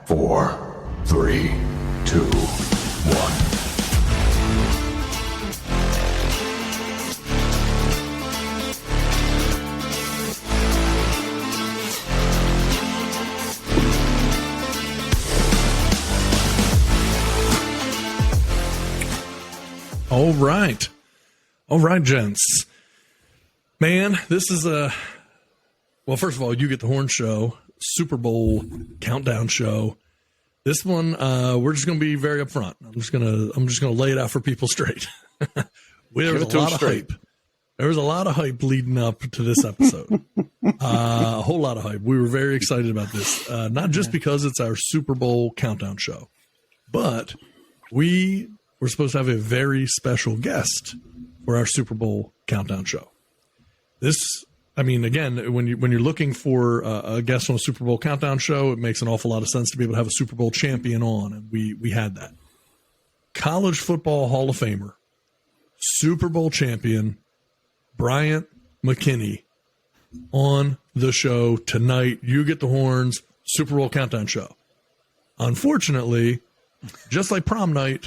4, 3, 2, 1. All right, gents. Man, this is well, first of all, You Get the Horn show, Super Bowl Countdown show. This one, we're just going to be very upfront. I'm just going to lay it out for people straight. There was a lot of hype. There was a lot of hype leading up to this episode. A whole lot of hype. We were very excited about this, not just because it's our Super Bowl Countdown show, but we're supposed to have a very special guest for our Super Bowl Countdown show. This, I mean, again, when you're looking for a guest on a Super Bowl Countdown show, it makes an awful lot of sense to be able to have a Super Bowl champion on, and we had that. College Football Hall of Famer, Super Bowl champion, Bryant McKinnie on the show tonight. You Get the Horns Super Bowl Countdown show. Unfortunately, just like prom night,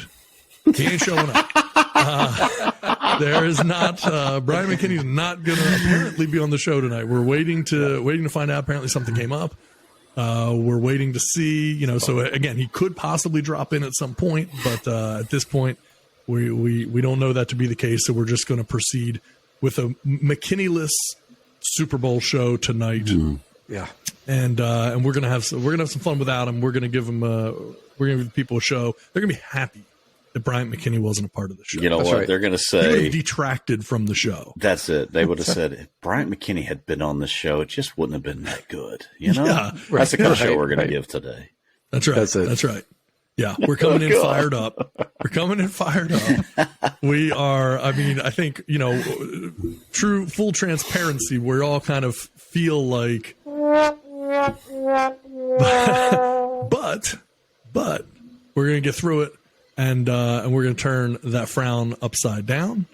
he ain't showing up. There is not Bryant McKinnie's not going to apparently be on the show tonight. We're waiting to find out. Apparently something came up. We're waiting to see, so again, he could possibly drop in at some point, but at this point we don't know that to be the case. So we're just going to proceed with a McKinney-less Super Bowl show tonight. Yeah. And we're going to have some fun without him. We're going to give people a show. They're going to be happy that Bryant McKinnie wasn't a part of the show. You know what? Right. They're going to say... He would have detracted from the show. That's it. They would have said, if Bryant McKinnie had been on the show, it just wouldn't have been that good. Yeah, that's the kind of show we're going to give today. That's right. That's right. Yeah, we're coming in fired up. We're coming in fired up. We are, I think, true, full transparency, we all kind of feel like... But we're going to get through it. And we're going to turn that frown upside down,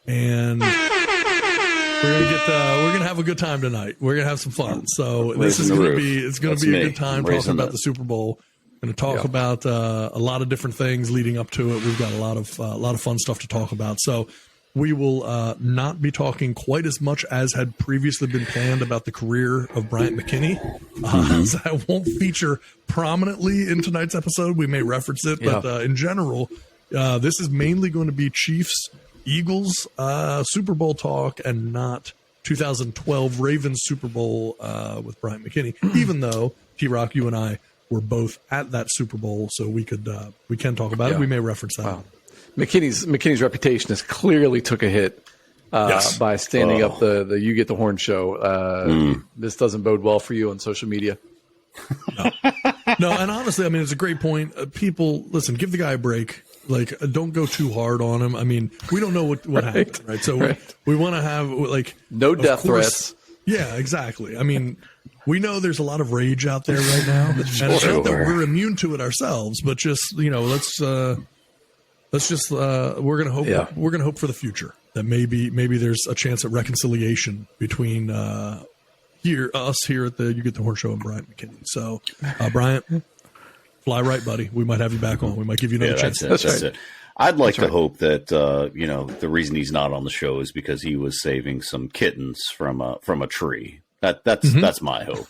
and we're going to have a good time tonight. We're going to have some fun. So this is going to be a good time talking about the Super Bowl. Going to talk about a lot of different things leading up to it. We've got a lot of fun stuff to talk about. So we will not be talking quite as much as had previously been planned about the career of Bryant McKinnie. So that won't feature prominently in tonight's episode. We may reference it, but in general, this is mainly going to be Chiefs, Eagles, Super Bowl talk, and not 2012 Ravens Super Bowl with Bryant McKinnie, even though, T-Rock, you and I were both at that Super Bowl, so we can talk about it. We may reference that. Wow. McKinney's reputation has clearly took a hit by standing up the You Get the Horn show. This doesn't bode well for you on social media. No, and honestly, it's a great point. People, listen, give the guy a break. Like, don't go too hard on him. We don't know what happened, right? So we want to have, no death threats. Yeah, exactly. We know there's a lot of rage out there right now. And it's not that we're immune to it ourselves, but just, let's just we're gonna hope for the future that maybe there's a chance at reconciliation between us here at the You Get the Horn show and Bryant McKinnie. So Bryant, fly right, buddy. We might have you back on. We might give you another chance. That's it. I'd like to hope that the reason he's not on the show is because he was saving some kittens from a tree. That's my hope.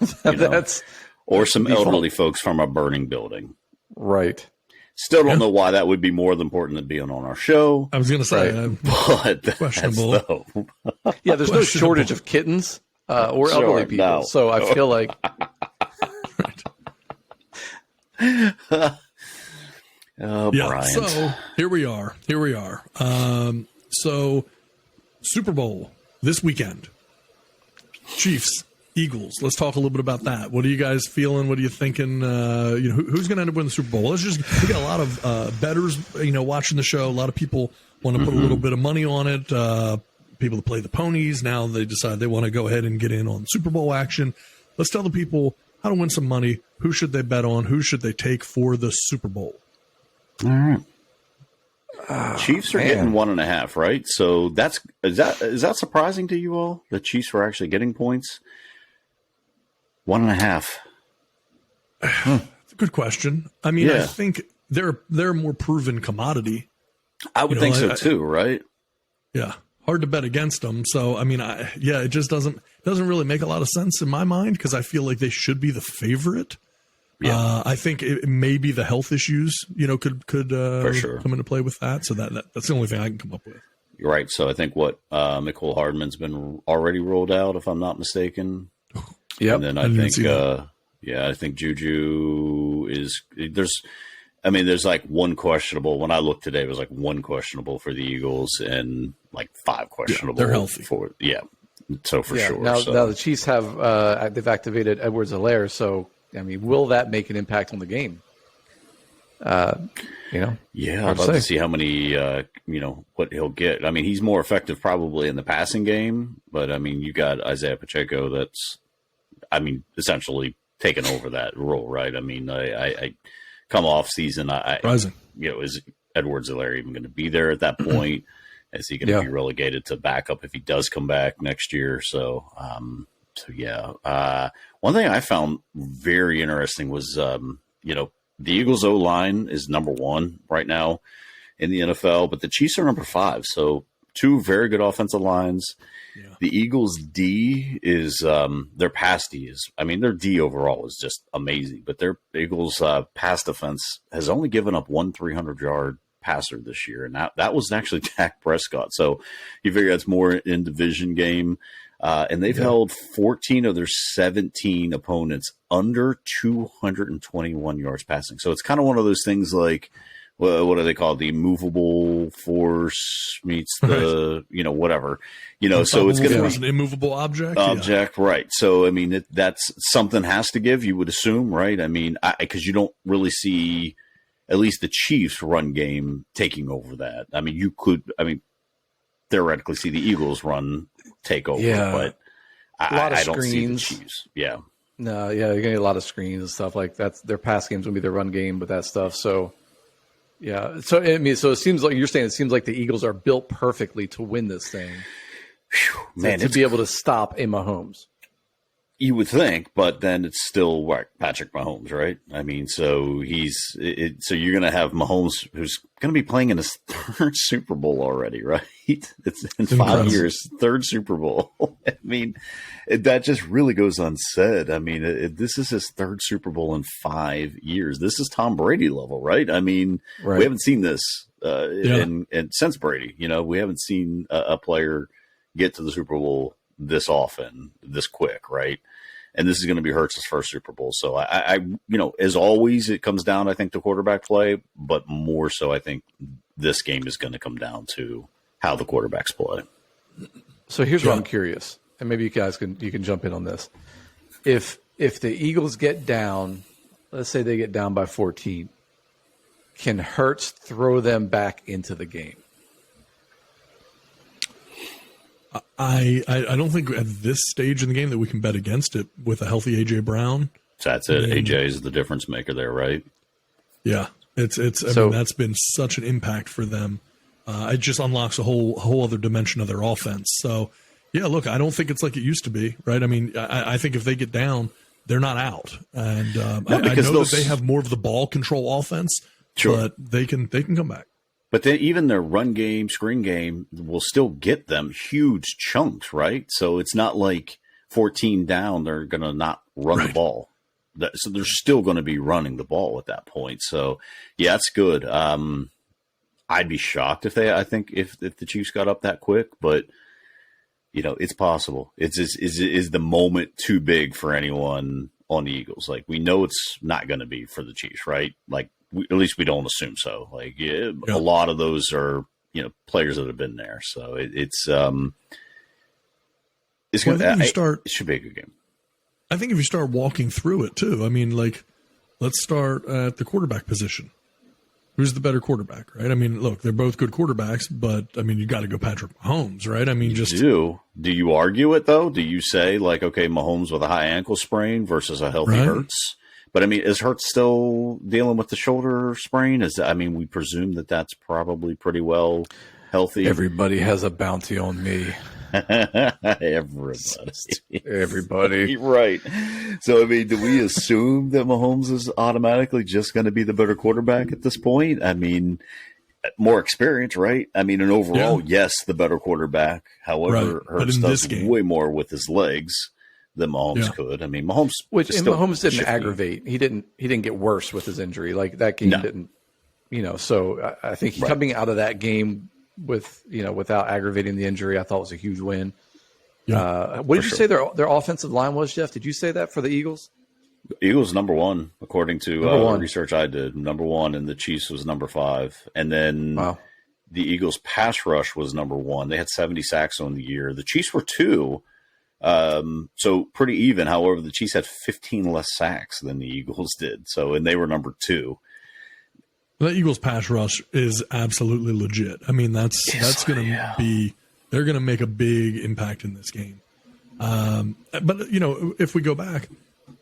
Or some elderly folks from a burning building. Right. Still don't know why that would be more important than being on our show. I was going to say, but questionable. There's no shortage of kittens or elderly people. No. So I feel like. Brian. So here we are. So Super Bowl this weekend. Chiefs, Eagles. Let's talk a little bit about that. What are you guys feeling? What are you thinking? Who's going to end up winning the Super Bowl? We got a lot of bettors, watching the show. A lot of people want to put a little bit of money on it. People that play the ponies, now they decide they want to go ahead and get in on Super Bowl action. Let's tell the people how to win some money. Who should they bet on? Who should they take for the Super Bowl? All right. Chiefs are getting 1.5, right? So is that surprising to you all? The Chiefs were actually getting points. 1.5. good question. I mean, I think they're a more proven commodity. I would think so too, right? Yeah. Hard to bet against them. So, I mean, it just doesn't really make a lot of sense in my mind because I feel like they should be the favorite. Yeah. I think maybe the health issues, could for sure come into play with that. So that's the only thing I can come up with. You're right. So I think Mecole Hardman's been already rolled out, if I'm not mistaken. Yeah. And then I think Juju is there's like one questionable. When I looked today, it was like one questionable for the Eagles and like 5 questionable. They're healthy. So for sure. Now the Chiefs they've activated Edwards-Helaire. So, I mean, will that make an impact on the game? Yeah, I'd love to see how many, what he'll get. I mean, he's more effective probably in the passing game, but I mean, you got Isaiah Pacheco that's, essentially taken over that role, right? I mean, I come off season, is Edwards-Helaire even going to be there at that point? Is he going to be relegated to backup if he does come back next year? So, one thing I found very interesting was, the Eagles O-line is number 1 right now in the NFL, but the Chiefs are number 5. So 2 very good offensive lines. Yeah. The Eagles D is their pass D is, their D overall is just amazing, but their Eagles pass defense has only given up 1 300-yard passer this year, and that was actually Dak Prescott. So you figure that's more in division game. And they've held 14 of their 17 opponents under 221 yards passing. So it's kind of one of those things like, what do they call it? The immovable force meets the, whatever. So it's going to be an immovable object. Right. So, that's something has to give, you would assume, right? Because you don't really see at least the Chiefs' run game taking over that. You could, theoretically see the Eagles take over, but I don't see the Chiefs. Yeah. No, you're going to get a lot of screens and stuff like that. Their pass game's going to be their run game with that stuff. So, yeah. So, so it seems like you're saying it seems like the Eagles are built perfectly to win this thing. Man, to be able to stop a Mahomes. You would think, but then it's still Patrick Mahomes, right? So so you're going to have Mahomes, who's going to be playing in his 3rd Super Bowl already, right? It's in 5 years, 3rd Super Bowl. That just really goes unsaid. This is his 3rd Super Bowl in 5 years. This is Tom Brady level, right? We haven't seen this and since Brady. We haven't seen a player get to the Super Bowl this often, this quick, right? And this is going to be Hurts' first Super Bowl. So I as always, it comes down, I think, to quarterback play, but more so, I think this game is going to come down to how the quarterbacks play. So here's what I'm curious, and maybe you guys can jump in on this. If the Eagles get down, let's say they get down by 14, can Hurts throw them back into the game? I don't think at this stage in the game that we can bet against it with a healthy A.J. Brown. That's it. AJ is the difference maker there, right? Yeah, that's been such an impact for them. It just unlocks a whole other dimension of their offense. So, yeah, look, I don't think it's like it used to be, right? I think if they get down, they're not out, and I know that they have more of the ball control offense, but they can come back. But then even their run game, screen game will still get them huge chunks, right? So it's not like 14 down, they're going to not run the ball. So they're still going to be running the ball at that point. So, yeah, it's good. I'd be shocked if the Chiefs got up that quick, but, it's possible. Is the moment too big for anyone on the Eagles? Like, we know it's not going to be for the Chiefs, right? Like, at least we don't assume so. Like, a lot of those are, players that have been there. So it should be a good game. I think if you start walking through it too, let's start at the quarterback position. Who's the better quarterback, right? Look, they're both good quarterbacks, but you got to go Patrick Mahomes, right? Do you argue it though? Do you say like, okay, Mahomes with a high ankle sprain versus a healthy Hurts? But is Hurts still dealing with the shoulder sprain? We presume that's probably pretty well healthy. Everybody has a bounty on me. Everybody. Right. So, I mean, do we assume that Mahomes is automatically just going to be the better quarterback at this point? I mean, more experience, right? I mean, and overall, yes, the better quarterback. However, Hurts does way more with his legs than Mahomes could. I mean, Mahomes didn't aggravate. He didn't get worse with his injury. Like that game didn't, so I think coming out of that game with, without aggravating the injury, I thought was a huge win. Yeah, what did you say their offensive line was, Jeff? Did you say that for the Eagles? Eagles number one, according to research I did. Number one, and the Chiefs was number 5. And then the Eagles pass rush was number 1. They had 70 sacks on the year. The Chiefs were 2. So pretty even. However, the Chiefs had 15 less sacks than the Eagles did. So, and they were number 2. The Eagles pass rush is absolutely legit. I mean, that's going to be, they're going to make a big impact in this game. But if we go back,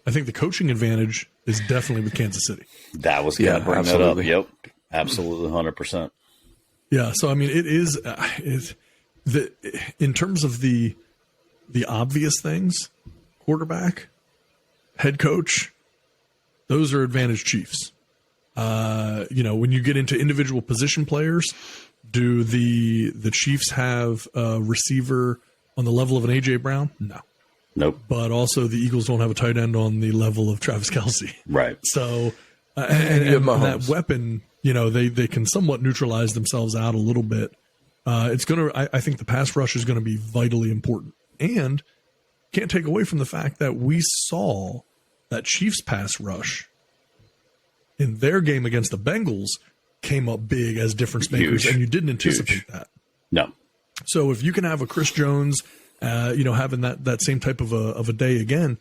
I think the coaching advantage is definitely with Kansas City. That was going to bring that up. Yep. Absolutely. 100%. Yeah. So, I mean, it is, in terms of the obvious things, quarterback, head coach, those are advantage Chiefs. When you get into individual position players, do the Chiefs have a receiver on the level of an A.J. Brown? No. Nope. But also the Eagles don't have a tight end on the level of Travis Kelce. Right. So, and that weapon, they can somewhat neutralize themselves out a little bit. I think the pass rush is going to be vitally important. And can't take away from the fact that we saw that Chiefs pass rush in their game against the Bengals came up big as difference makers, and you didn't anticipate that. No. So if you can have a Chris Jones, having that same type of a day again,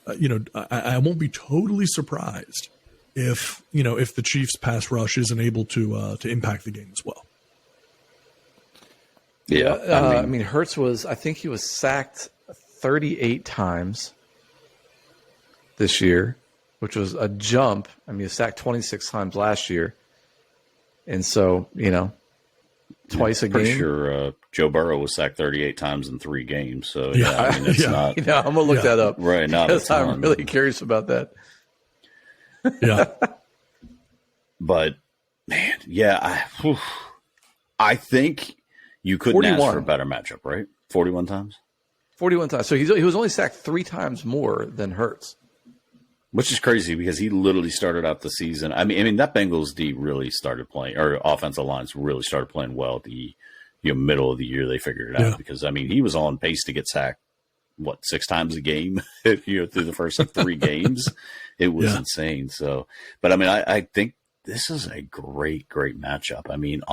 I won't be totally surprised if the Chiefs pass rush isn't able to impact the game as well. Yeah, Hurts I think he was sacked 38 times this year, which was a jump. I mean, he was sacked 26 times last year. And so, twice a game. Pretty sure Joe Burrow was sacked 38 times in 3 games. So, it's not. I'm going to look that up. Right, not because I'm really curious about that. Yeah. But, man, I think you couldn't ask for a better matchup, right? 41 times? 41 times. So he was only sacked 3 times more than Hurts. Which is crazy because he literally started out the season. I mean that Bengals D really started playing, or offensive lines really started playing well at the middle of the year. They figured it out because he was on pace to get sacked 6 times a game through the first 3 games. It was insane. So, but I think this is a great matchup. I mean,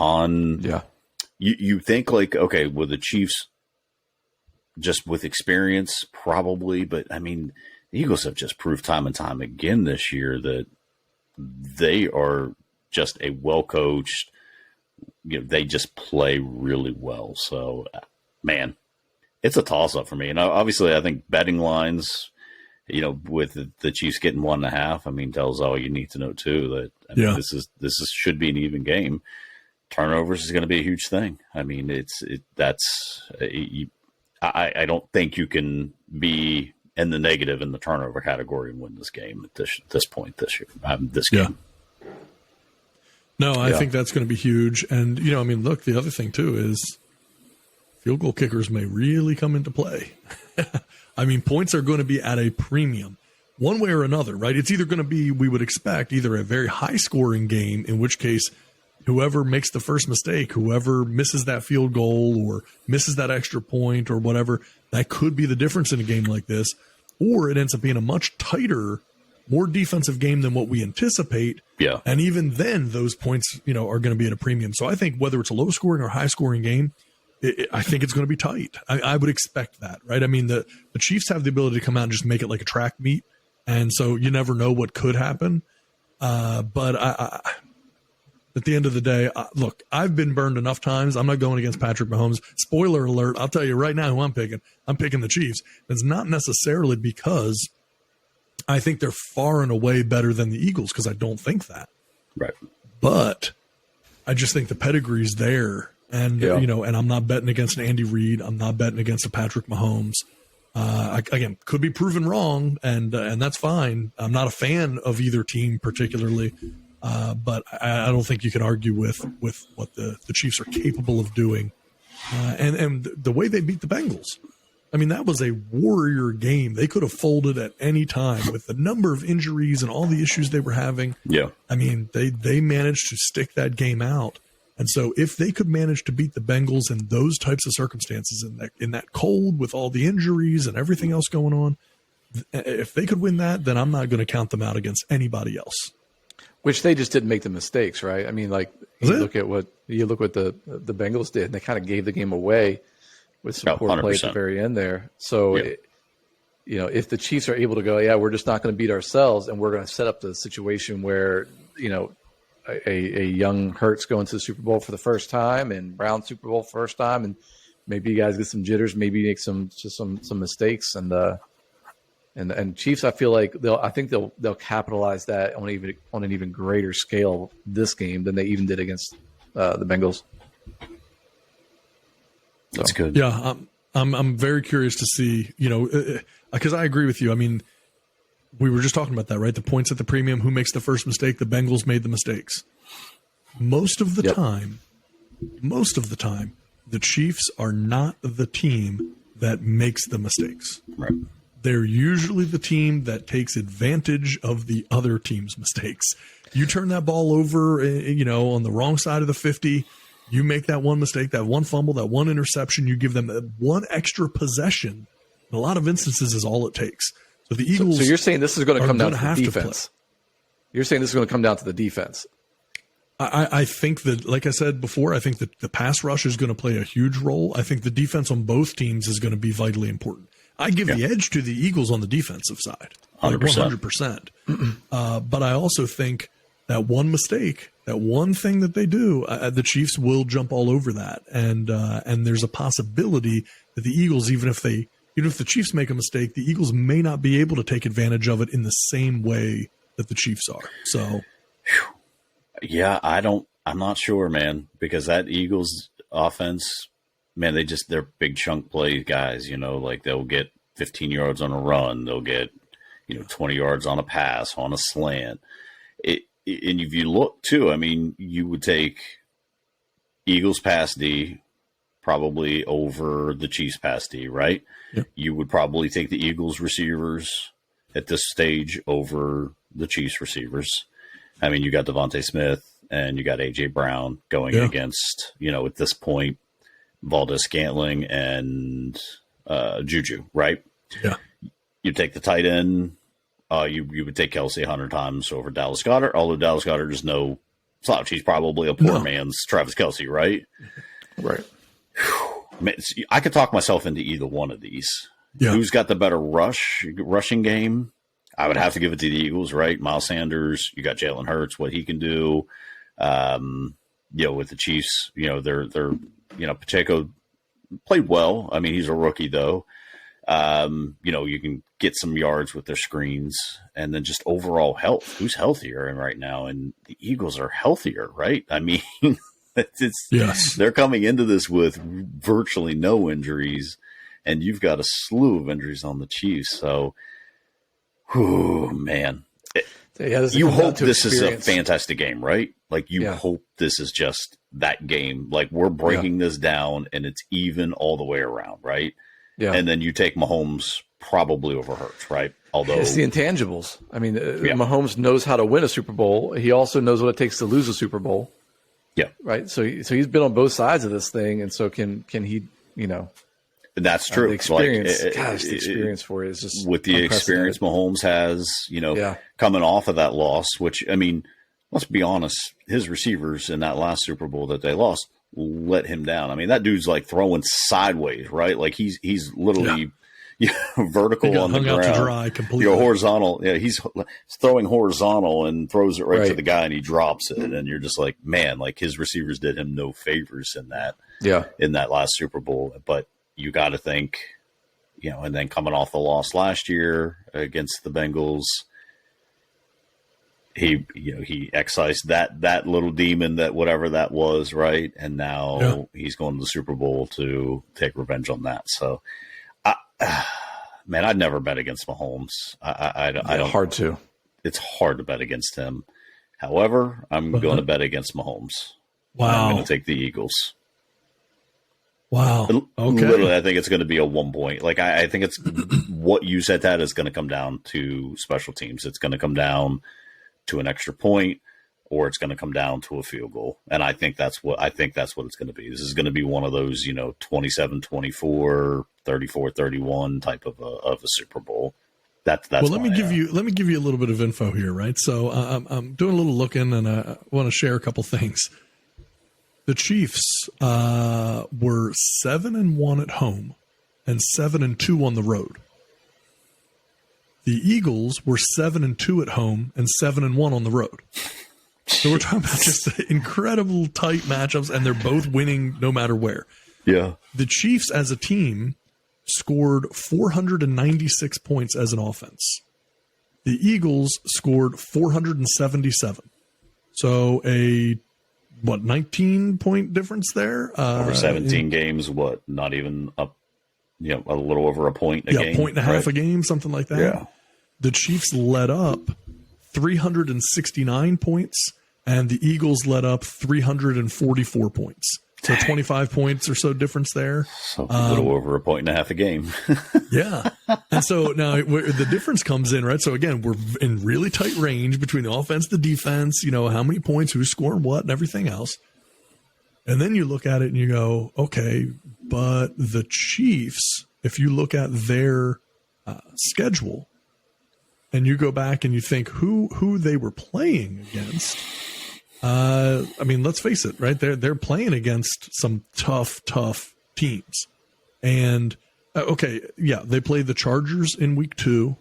you think okay, well the Chiefs just with experience probably, but the Eagles have just proved time and time again this year that they are just a well-coached, they just play really well. So, man, it's a toss-up for me. And obviously I think betting lines, with the Chiefs getting 1.5, tells all you need to know too that this should be an even game. Turnovers is going to be a huge thing. I don't think you can be in the negative in the turnover category and win this game at this point this year. This game. No, I think that's going to be huge. And, look, the other thing too is field goal kickers may really come into play. Points are going to be at a premium one way or another, right? It's either going to be, we would expect, either a very high scoring game, in which case whoever makes the first mistake, whoever misses that field goal or misses that extra point or whatever, that could be the difference in a game like this. Or it ends up being a much tighter, more defensive game than what we anticipate. Yeah. And even then, those points, are going to be at a premium. So I think whether it's a low scoring or high scoring game, I think it's going to be tight. I would expect that, right? The Chiefs have the ability to come out and just make it like a track meet. And so you never know what could happen. But at the end of the day, look, I've been burned enough times. I'm not going against Patrick Mahomes. Spoiler alert, I'll tell you right now who I'm picking. I'm picking the Chiefs. It's not necessarily because I think they're far and away better than the Eagles, because I don't think that. Right. But I just think the pedigree's there And, and I'm not betting against an Andy Reid. I'm not betting against a Patrick Mahomes. Again, could be proven wrong, and that's fine. I'm not a fan of either team particularly, but I don't think you can argue with what the Chiefs are capable of doing. And the way they beat the Bengals. I mean, that was a warrior game. They could have folded at any time with the number of injuries and all the issues they were having. Yeah. I mean, they managed to stick that game out. And so if they could manage to beat the Bengals in those types of circumstances, in that cold with all the injuries and everything else going on, if they could win that, then I'm not going to count them out against anybody else. Which they just didn't make the mistakes, right? I mean, like you look what the Bengals did, and they kind of gave the game away with some poor play at the very end there. So, if the Chiefs are able to go, yeah, we're just not going to beat ourselves, and we're going to set up the situation where, a young Hurts going to the Super Bowl for the first time and Brown Super Bowl first time, and maybe you guys get some jitters, maybe make some mistakes, and Chiefs, I feel like they'll capitalize that on an even greater scale this game than they even did against the Bengals. That's good. Yeah, I'm very curious to see, because I agree with you. I mean, we were just talking about that, right? The points at the premium, who makes the first mistake? The Bengals made the mistakes. Most of the time, the Chiefs are not the team that makes the mistakes. Right. They're usually the team that takes advantage of the other team's mistakes. You turn that ball over, on the wrong side of the 50, you make that one mistake, that one fumble, that one interception, you give them one extra possession. In a lot of instances is all it takes. So the Eagles. So you're saying this is going to come down to the defense? To you're saying this is going to come down to the defense? I think that, like I said before, I think that the pass rush is going to play a huge role. I think the defense on both teams is going to be vitally important. I give the edge to the Eagles on the defensive side, 100%. But I also think that one mistake, that one thing that they do, the Chiefs will jump all over that, and there's a possibility that the Eagles, even if the Chiefs make a mistake, the Eagles may not be able to take advantage of it in the same way that the Chiefs are. So, yeah, I'm not sure, man, because that Eagles offense, man, they're big chunk play guys, like they'll get 15 yards on a run. They'll get, 20 yards on a pass, on a slant. And if you look too, I mean, you would take Eagles pass D probably over the Chiefs pass D, right? Yeah. You would probably take the Eagles receivers at this stage over the Chiefs receivers. I mean, you got Devontae Smith and you got A.J. Brown going against, at this point, Valdez-Scantling and Juju, right? Yeah. You take the tight end. You would take Kelsey 100 times over Dallas Goedert, although Dallas Goedert is no slouch. He's probably a poor man's Travis Kelsey, right? Right. Man, I could talk myself into either one of these. Yeah. Who's got the better rushing game? I would have to give it to the Eagles, right? Miles Sanders, you got Jalen Hurts, what he can do. With the Chiefs, they're Pacheco played well. I mean, he's a rookie though. You can get some yards with their screens, and then just overall health. Who's healthier right now? And the Eagles are healthier, right? I mean, they're coming into this with virtually no injuries, and you've got a slew of injuries on the Chiefs. So, man. You hope this is a fantastic game, right? Like you hope this is just that game. Like we're breaking this down and it's even all the way around, right? Yeah. And then you take Mahomes probably over Hurts, right? Although it's the intangibles. I mean, Mahomes knows how to win a Super Bowl. He also knows what it takes to lose a Super Bowl. Yeah. Right. So he's been on both sides of this thing, and so can he? That's true. The experience, the experience for it is just with the experience Mahomes has, coming off of that loss. Which I mean, let's be honest, his receivers in that last Super Bowl that they lost let him down. I mean, that dude's like throwing sideways, right? Like he's literally vertical on the ground, out to dry completely. Horizontal. Yeah, he's throwing horizontal and throws it right to the guy, and he drops it. And you're just like, man, like his receivers did him no favors in that. In that last Super Bowl, but. You got to think, and then coming off the loss last year against the Bengals, he excised that little demon, that whatever that was, right? And now he's going to the Super Bowl to take revenge on that. So, man, I'd never bet against Mahomes. I don't. Hard to. It's hard to bet against him. However, I'm going to bet against Mahomes. Wow. I'm going to take the Eagles. Wow. Okay. Literally, I think it's going to be a 1 point. Like, I think it's what you said, that is going to come down to special teams. It's going to come down to an extra point, or it's going to come down to a field goal. And I think that's what it's going to be. This is going to be one of those, 27-24, 34-31 type of a Super Bowl. That's well. Let me give you a little bit of info here, right? So I'm doing a little looking, and I want to share a couple things. The Chiefs were 7-1 at home and 7-2 on the road. The Eagles were 7-2 at home and 7-1 on the road. So we're talking about just incredible tight matchups, and they're both winning no matter where. Yeah. The Chiefs as a team scored 496 points as an offense. The Eagles scored 477. So a 19-point difference there? Over 17 games, not even up, a little over a point a game. Yeah, a point and a half a game, something like that. Yeah. The Chiefs led up 369 points, and the Eagles led up 344 points. So 25 points or so difference there. So a little over a point and a half a game. Yeah. And so now the difference comes in, right? So again, we're in really tight range between the offense, the defense, how many points, who's scoring what, and everything else. And then you look at it and you go, okay, but the Chiefs, if you look at their schedule and you go back and you think who they were playing against, let's face it, right? They're playing against some tough teams. And, they played the Chargers in week 2.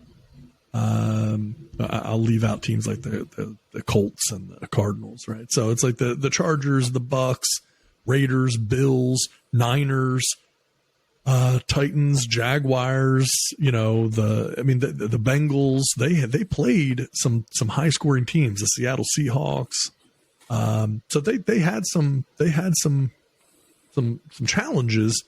I'll leave out teams like the Colts and the Cardinals, right? So it's like the Chargers, the Bucks, Raiders, Bills, Niners, Titans, Jaguars, the Bengals. They played some high scoring teams, the Seattle Seahawks. So they had some challenges,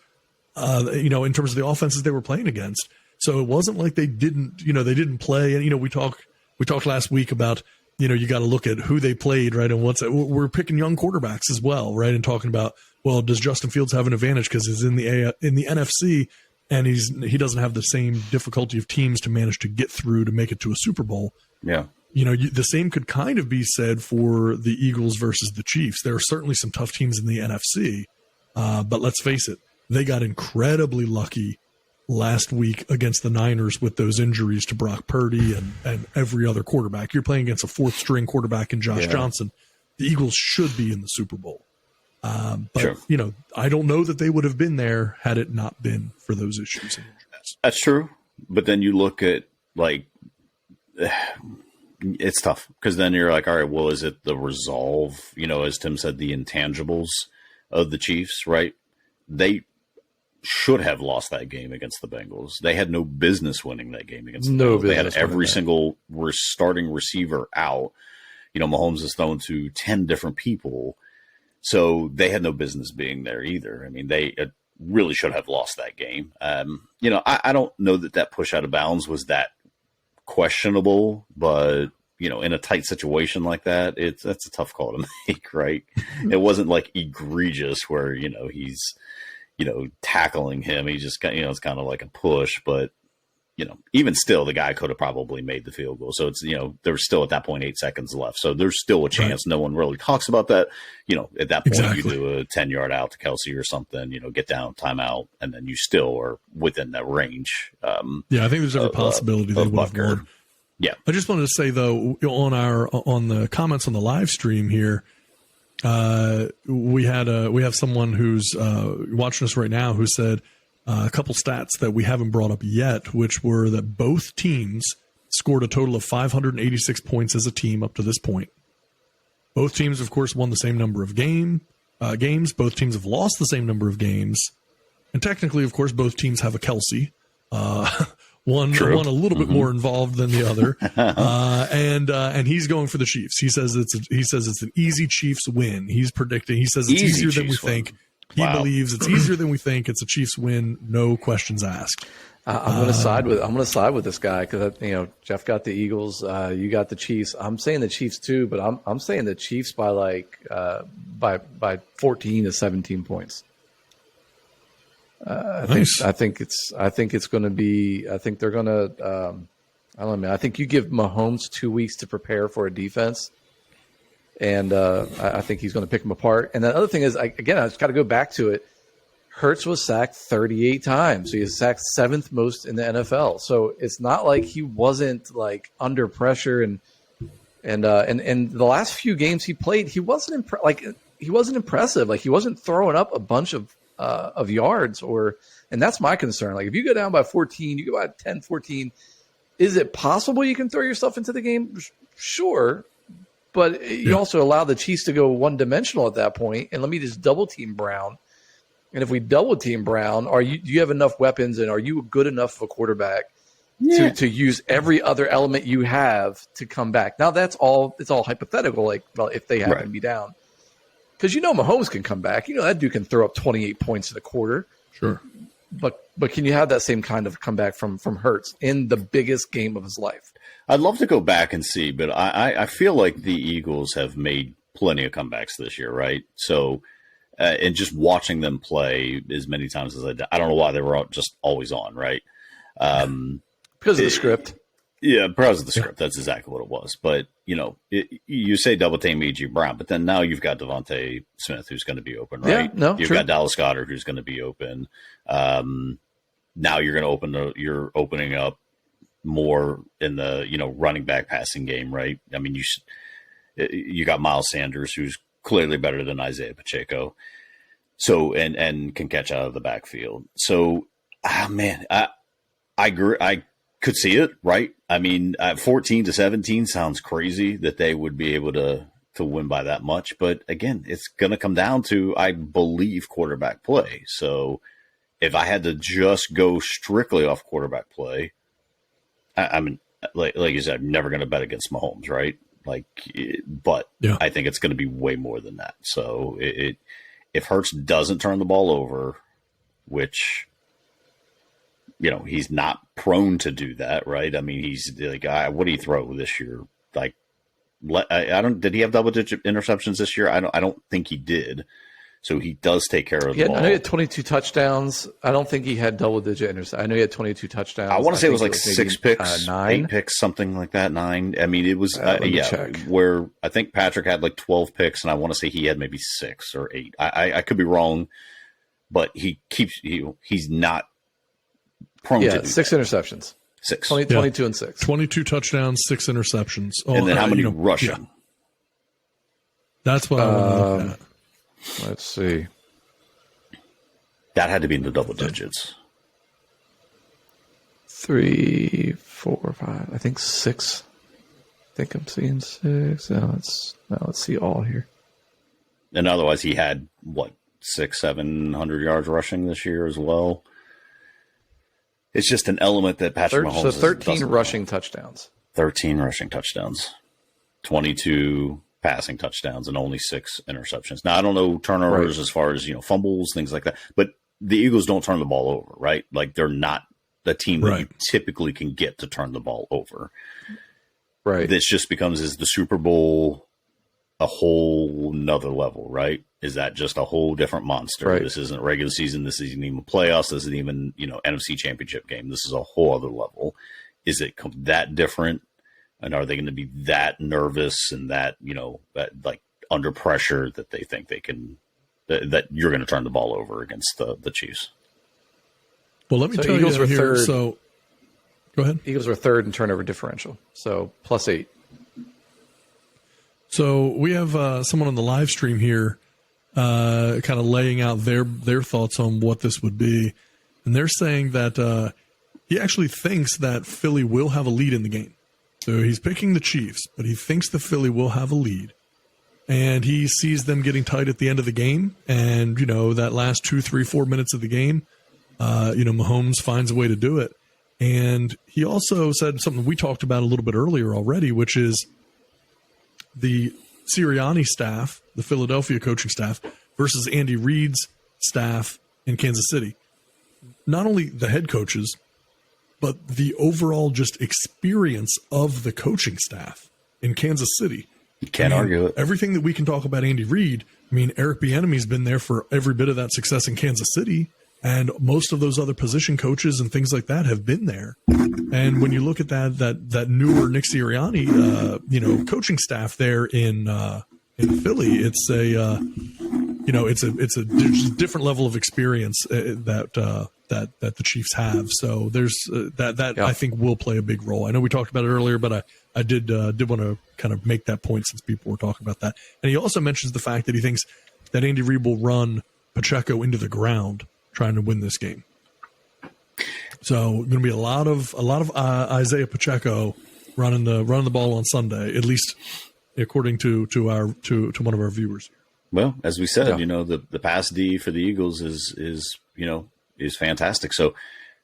in terms of the offenses they were playing against. So it wasn't like they didn't play. And, we talked last week about, you got to look at who they played, right? And we're picking young quarterbacks as well, right? And talking about, well, does Justin Fields have an advantage because he's in the NFC and he doesn't have the same difficulty of teams to manage to get through to make it to a Super Bowl. Yeah. The same could kind of be said for the Eagles versus the Chiefs. There are certainly some tough teams in the NFC, but let's face it, they got incredibly lucky last week against the Niners with those injuries to Brock Purdy and every other quarterback. You're playing against a fourth-string quarterback in Josh Johnson. The Eagles should be in the Super Bowl. But, sure. I don't know that they would have been there had it not been for those issues and injuries. That's true. But then you look at, it's tough because then you're like, all right, well, is it the resolve, as Tim said, the intangibles of the Chiefs, right? They should have lost that game against the Bengals. They had no business winning that game against the Bengals. They had every single starting receiver out. Mahomes is thrown to 10 different people. So they had no business being there either. They really should have lost that game. I don't know that push out of bounds was that questionable, but in a tight situation like that, that's a tough call to make, right? It wasn't like egregious where he's tackling him. He just got it's kind of like a push, but even still, the guy could have probably made the field goal. So it's there's still at that point 8 seconds left, so there's still a chance. Right. No one really talks about that. At that point, exactly. You do a 10-yard out to Kelsey or something. Get down, timeout, and then you still are within that range. I think there's every possibility they would have won. Yeah, I just wanted to say though, on the comments on the live stream here, we have someone who's watching us right now who said a couple stats that we haven't brought up yet, which were that both teams scored a total of 586 points as a team up to this point. Both teams, of course, won the same number of games. Both teams have lost the same number of games, and technically, of course, both teams have a Kelsey. One a little bit more involved than the other, and he's going for the Chiefs. He says it's an easy Chiefs win. He's predicting. He says it's easier than we think. He believes it's easier than we think. It's a Chiefs win, no questions asked. I'm going to side with this guy because Jeff got the Eagles, you got the Chiefs. I'm saying the Chiefs too, but I'm saying the Chiefs by by 14 to 17 points. Nice. I think it's going to be. I think they're going to. I don't know, man. I think you give Mahomes 2 weeks to prepare for a defense, and I think he's going to pick them apart. And the other thing is, I just got to go back to it. Hurts was sacked 38 times. He is sacked 7th most in the NFL. So it's not like he wasn't like under pressure and the last few games he played, he wasn't impressive. Like he wasn't throwing up a bunch of yards and that's my concern. Like if you go down by 14, you go by 10, 14, is it possible you can throw yourself into the game? Sure. But you also allow the Chiefs to go one-dimensional at that point, and let me just double-team Brown. And if we double-team Brown, do you have enough weapons, and are you good enough of a quarterback to use every other element you have to come back? Now, it's all hypothetical, like, well, if they happen to be down. Because Mahomes can come back. That dude can throw up 28 points in a quarter. Sure. But can you have that same kind of comeback from Hurts in the biggest game of his life? I'd love to go back and see, but I feel like the Eagles have made plenty of comebacks this year, right? So, and just watching them play as many times as I don't know why they were just always on, right? Because of the script. Yeah, because of the script. That's exactly what it was. But, you say double team E.G. Brown, but then now you've got Devontae Smith who's going to be open, right? Yeah, no, you've got Dallas Goedert who's going to be open. Now you're going to you're opening up more in the running back passing game, right? I mean, you got Miles Sanders who's clearly better than Isaiah Pacheco, so and can catch out of the backfield. So, man, I agree. I could see it, right? I mean, 14 to 17 sounds crazy that they would be able to win by that much, but again, it's going to come down to, I believe, quarterback play. So, if I had to just go strictly off quarterback play, I mean, like you said, I'm never going to bet against Mahomes, right? But I think it's going to be way more than that. So if Hurts doesn't turn the ball over, which, he's not prone to do that, right? I mean, he's like, what did he throw this year? Like, did he have double-digit interceptions this year? I don't think he did. So he does take care of the ball. I know he had 22 touchdowns. I don't think he had double-digit interceptions. I know he had 22 touchdowns. I want to say it was like 6 picks, 9 8 picks, something like that. 9. I mean, it was check. Where I think Patrick had like 12 picks, and I want to say he had maybe 6 or 8. I could be wrong, but he's not prone to do 6 that. Interceptions. 6. 22 and 6. 22 touchdowns, 6 interceptions. And then how many rushing? Yeah. That's what I want to look at. Let's see. That had to be in the double digits. 3, 4, 5. I think 6. I think I'm seeing 6. Let's see all here. And otherwise, he had 600-700 yards rushing this year as well. It's just an element that Patrick Mahomes. So 13 rushing touchdowns. 13 rushing touchdowns. 22 passing touchdowns and only 6 interceptions. Now, I don't know turnovers as far as, fumbles, things like that, but the Eagles don't turn the ball over, right? Like they're not the team that you typically can get to turn the ball over. Right. This just becomes, is the Super Bowl a whole nother level, right? Is that just a whole different monster? Right. This isn't regular season. This isn't even playoffs. This isn't even, NFC championship game. This is a whole other level. Is it that different? And are they going to be that nervous and that, that under pressure that they think they can, that you're going to turn the ball over against the Chiefs? Well, let me tell Eagles you were here. third. So, go ahead. Eagles were 3rd in turnover differential, so +8. So we have someone on the live stream here, kind of laying out their thoughts on what this would be, and they're saying that he actually thinks that Philly will have a lead in the game. So he's picking the Chiefs, but he thinks the Philly will have a lead. And he sees them getting tight at the end of the game. And, that last 2, 3, 4 minutes of the game, Mahomes finds a way to do it. And he also said something we talked about a little bit earlier already, which is the Sirianni staff, the Philadelphia coaching staff, versus Andy Reid's staff in Kansas City. Not only the head coaches, but the overall just experience of the coaching staff in Kansas City. You can't argue it. Everything that we can talk about Andy Reid, I mean, Eric Bieniemy's been there for every bit of that success in Kansas City, and most of those other position coaches and things like that have been there. And when you look at that newer Nick Sirianni, coaching staff there in Philly, it's a different level of experience that the Chiefs have. So there's that I think will play a big role. I know we talked about it earlier, but I did want to kind of make that point since people were talking about that. And he also mentions the fact that he thinks that Andy Reid will run Pacheco into the ground trying to win this game. So going to be a lot of Isaiah Pacheco running the ball on Sunday, at least according to one of our viewers. Well, as we said, the pass D for the Eagles is fantastic. So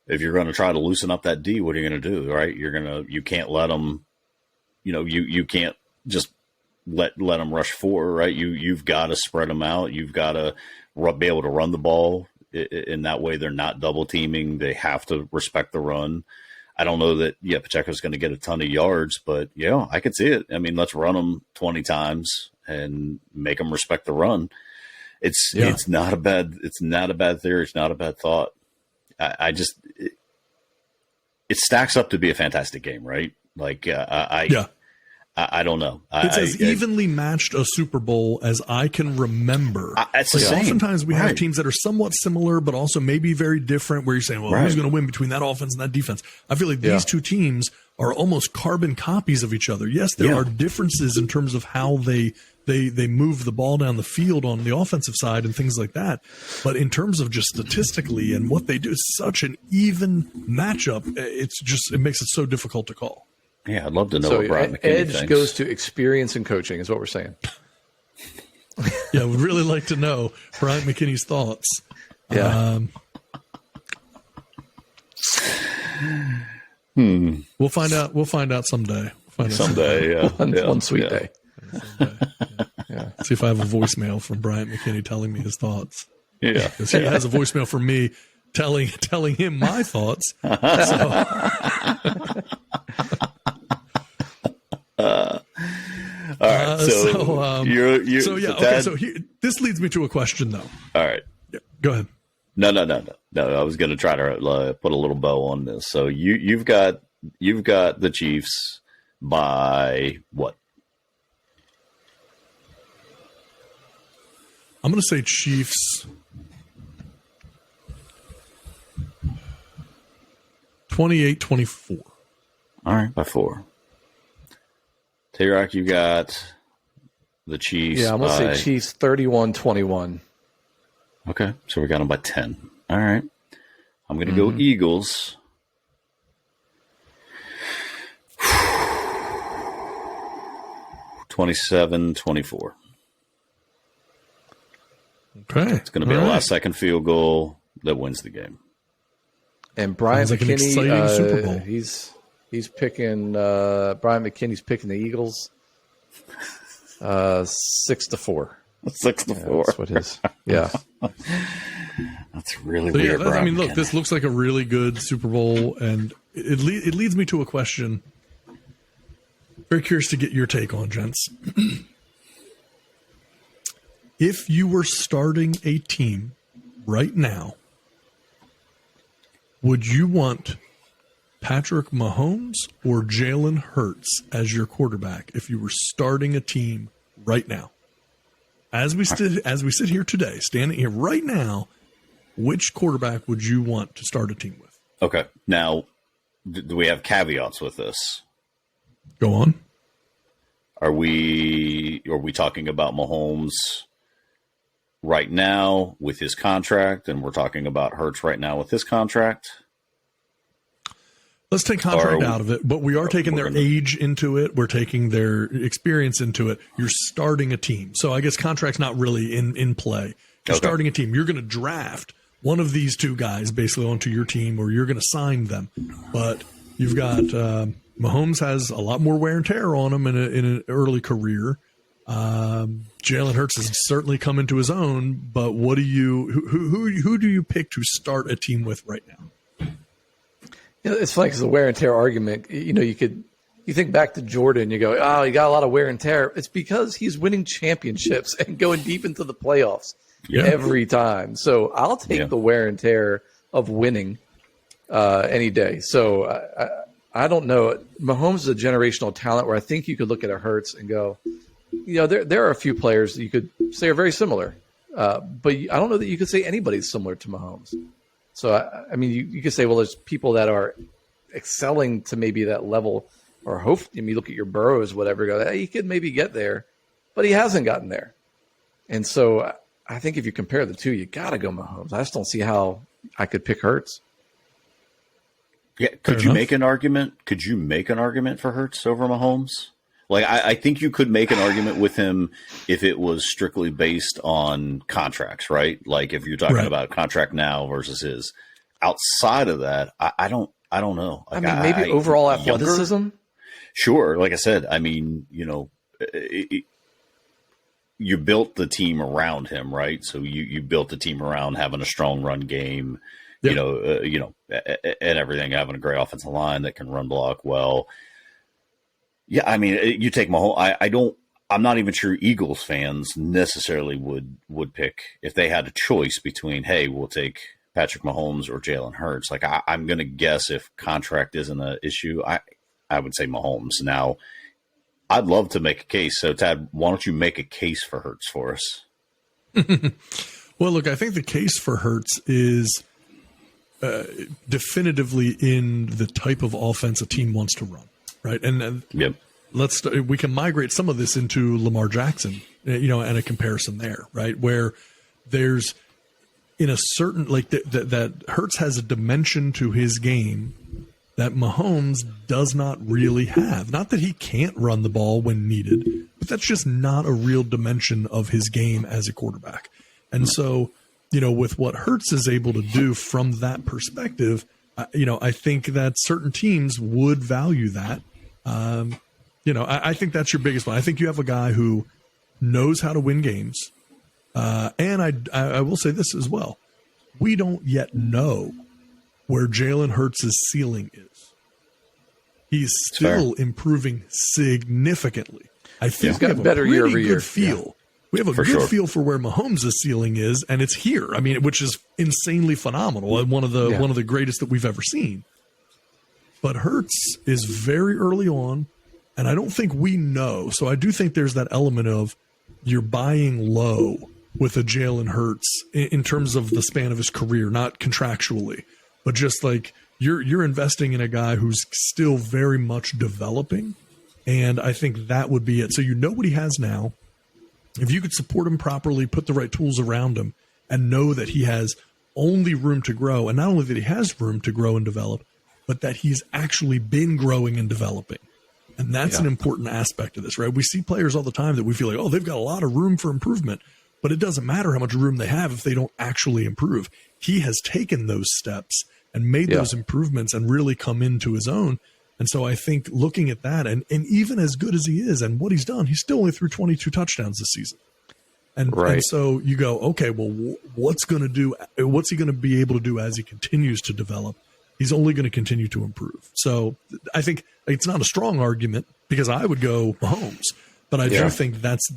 if you're going to try to loosen up that D, what are you going to do? Right? You can't let them, you can't just let them rush forward. Right? You've got to spread them out. You've got to be able to run the ball in that way. They're not double teaming. They have to respect the run. I don't know that, Pacheco's going to get a ton of yards, but I could see it. I mean, let's run them 20 times and make them respect the run. It's not a bad theory. It's not a bad thought. It stacks up to be a fantastic game, right? Like, I don't know. It's as evenly matched a Super Bowl as I can remember. It's the same. Oftentimes we have teams that are somewhat similar, but also maybe very different, where you're saying, well, who's going to win between that offense and that defense? I feel like these two teams are almost carbon copies of each other. Yes, there are differences in terms of how they move the ball down the field on the offensive side and things like that. But in terms of just statistically and what they do, it's such an even matchup. It makes it so difficult to call. Yeah, I'd love to know what Bryant McKinnie edge thinks. Goes to experience and coaching is what we're saying. Yeah, we'd really like to know Bryant McKinnie's thoughts. Yeah. We'll find out. We'll find out someday. Someday, one sweet day. Yeah. See if I have a voicemail from Bryant McKinnie telling me his thoughts. Yeah, because he has a voicemail from me telling him my thoughts. All right. So this leads me to a question, though. All right. Yeah, go ahead. No. I was going to try to put a little bow on this. So you've got the Chiefs by what? I'm going to say Chiefs 28-24. All right, by 4. Tay-Rock, you got the Chiefs. Yeah, I'm going to say Chiefs 31-21. Okay, so we got them by 10. All right. I'm going to go Eagles. (27-24). Okay. It's going to be a last-second field goal that wins the game. And Bryant McKinnie, Super Bowl. He's picking. Bryant McKinnie's picking the Eagles. 6-4. 6-4. That's what his. Yeah. That's really weird. Yeah, I mean, look, this looks like a really good Super Bowl, and it leads me to a question. Very curious to get your take on, gents. If you were starting a team right now, would you want Patrick Mahomes or Jalen Hurts as your quarterback if you were starting a team right now? As we sit here today, standing here right now, which quarterback would you want to start a team with? Okay. Now, do we have caveats with this? Go on. Are we talking about Mahomes right now with his contract, and we're talking about Hurts right now with his contract? Let's take contract out of it, but we are taking their age into it. We're taking their experience into it. You're starting a team. So I guess contract's not really in play. You're starting a team. You're going to draft one of these two guys basically onto your team, or you're going to sign them. But you've got Mahomes has a lot more wear and tear on him in an early career. Jalen Hurts has certainly come into his own. But what do who do you pick to start a team with right now? It's funny because the wear and tear argument, you think back to Jordan, you go, oh, he got a lot of wear and tear. It's because he's winning championships and going deep into the playoffs every time. So I'll take the wear and tear of winning any day. So I don't know. Mahomes is a generational talent where I think you could look at a Hurts and go, there are a few players that you could say are very similar. But I don't know that you could say anybody's similar to Mahomes. So, I mean, you could say, well, there's people that are excelling to maybe that level, or hope. You look at your Burrows, whatever, go, hey, he could maybe get there, but he hasn't gotten there. And so I think if you compare the two, you got to go Mahomes. I just don't see how I could pick Hurts. Yeah, could you make an argument? Could you make an argument for Hurts over Mahomes? Like, I think you could make an argument with him if it was strictly based on contracts, right? Like if you're talking about contract now versus his. Outside of that, I don't know. Like, I mean, maybe overall athleticism. Younger? Sure. Like I said, I mean, you built the team around him, right? So you built the team around having a strong run game, and everything, having a great offensive line that can run block well. Yeah, I mean, you take Mahomes. I'm not even sure Eagles fans necessarily would pick if they had a choice between, hey, we'll take Patrick Mahomes or Jalen Hurts. Like I'm going to guess if contract isn't an issue, I would say Mahomes. Now, I'd love to make a case. So, Tad, why don't you make a case for Hurts for us? Well, look, I think the case for Hurts is definitively in the type of offense a team wants to run, right? And we can migrate some of this into Lamar Jackson, and a comparison there, right? Where there's in a certain that Hurts has a dimension to his game that Mahomes does not really have. Not that he can't run the ball when needed, but that's just not a real dimension of his game as a quarterback. And so, with what Hurts is able to do from that perspective, I think that certain teams would value that. I think that's your biggest one. I think you have a guy who knows how to win games. And I will say this as well. We don't yet know where Jalen Hurts' ceiling is. He's still improving significantly. I think we have a pretty good feel. We have a good feel for where Mahomes' ceiling is, and it's here. I mean, which is insanely phenomenal and one of the greatest that we've ever seen. But Hurts is very early on, and I don't think we know. So I do think there's that element of you're buying low with a Jalen Hurts in terms of the span of his career, not contractually, but just like you're investing in a guy who's still very much developing. And I think that would be it. So you know what he has now. If you could support him properly, put the right tools around him, and know that he has only room to grow, and not only that he has room to grow and develop, but that he's actually been growing and developing. And that's an important aspect of this, right? We see players all the time that we feel like, oh, they've got a lot of room for improvement, but it doesn't matter how much room they have if they don't actually improve. He has taken those steps and made those improvements and really come into his own. And so I think looking at that, and even as good as he is and what he's done, he still only threw 22 touchdowns this season. And so you go, okay, well, what's he going to be able to do as he continues to develop? He's only going to continue to improve. So I think it's not a strong argument because I would go Mahomes, but I do think that's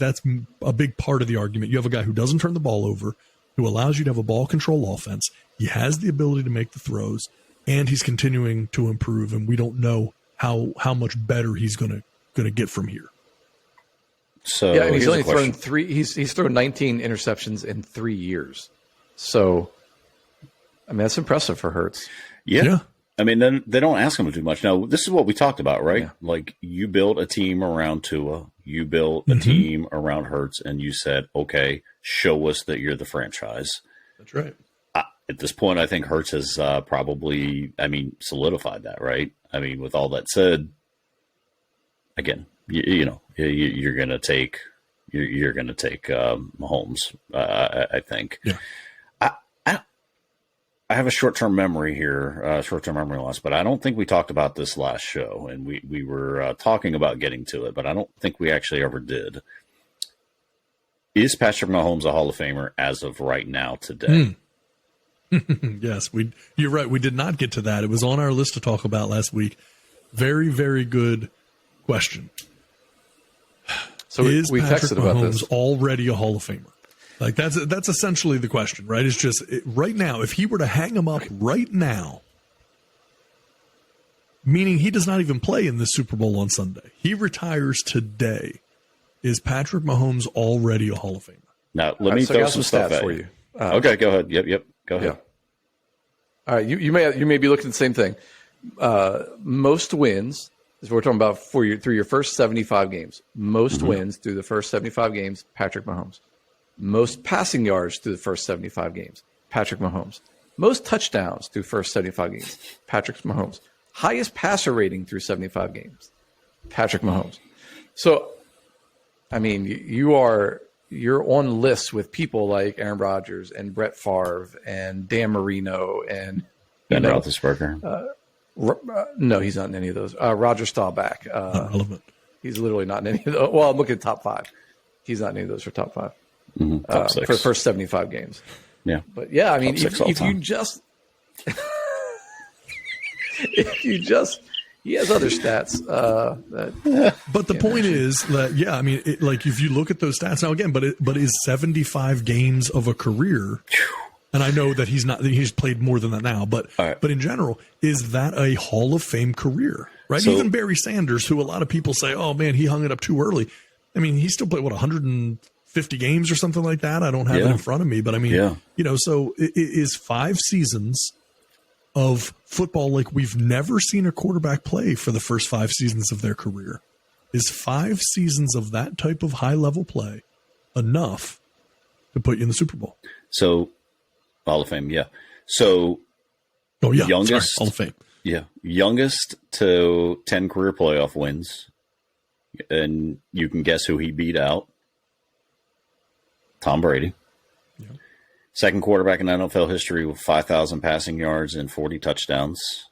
a big part of the argument. You have a guy who doesn't turn the ball over, who allows you to have a ball control offense. He has the ability to make the throws, and he's continuing to improve, and we don't know how much better he's going to get from here. So and he's only thrown he's thrown 19 interceptions in 3 years. So I mean, that's impressive for Hurts. Yeah. I mean, then they don't ask him to do much. Now, this is what we talked about, right? Yeah. Like, you built a team around Tua, you built a team around Hurts, and you said, okay, show us that you're the franchise. That's right. At this point, I think Hurts has probably, solidified that, right? I mean, with all that said, again, you're going to take Mahomes, I think. Yeah. I have a short-term memory here, short-term memory loss, but I don't think we talked about this last show, and we were talking about getting to it, but I don't think we actually ever did. Is Patrick Mahomes a Hall of Famer as of right now today? Yes, you're right. We did not get to that. It was on our list to talk about last week. Very, very good question. So is we Patrick texted Mahomes about this already a Hall of Famer? Like that's essentially the question, right? It's just right now, if he were to hang him up right now, meaning he does not even play in the Super Bowl on Sunday, he retires today. Is Patrick Mahomes already a Hall of Famer? Now, let me throw some stuff at for you. you. Okay, go ahead. Yep. Go ahead. Yeah. All right, you may be looking at the same thing. Most wins is what we're talking about through your first 75 games. Most wins through the first 75 games, Patrick Mahomes. Most passing yards through the first 75 games, Patrick Mahomes. Most touchdowns through the first 75 games, Patrick Mahomes. Highest passer rating through 75 games, Patrick Mahomes. So, I mean, you're on lists with people like Aaron Rodgers and Brett Favre and Dan Marino and Ben Roethlisberger. No, he's not in any of those. Roger Staubach. Not relevant. He's literally not in any of those. Well, I'm looking at top 5. He's not in any of those for top 5. Top 6. For the first 75 games. Yeah. But yeah, I mean, if you just he has other stats. But the point is that, yeah, I mean, like if you look at those stats now again, but is 75 games of a career, and I know that he's played more than that now, but in general, is that a Hall of Fame career, right? So, even Barry Sanders, who a lot of people say, oh man, he hung it up too early. I mean, he still played 150 games or something like that. I don't have it in front of me, but I mean, so it is 5 seasons of football like we've never seen a quarterback play for the first 5 seasons of their career. Is 5 seasons of that type of high-level play enough to put you in the Super Bowl? So, Hall of Fame, yeah. So, youngest Hall of Fame. Yeah, youngest to 10 career playoff wins, and you can guess who he beat out. Tom Brady. Yeah. Second quarterback in NFL history with 5,000 passing yards and 40 touchdowns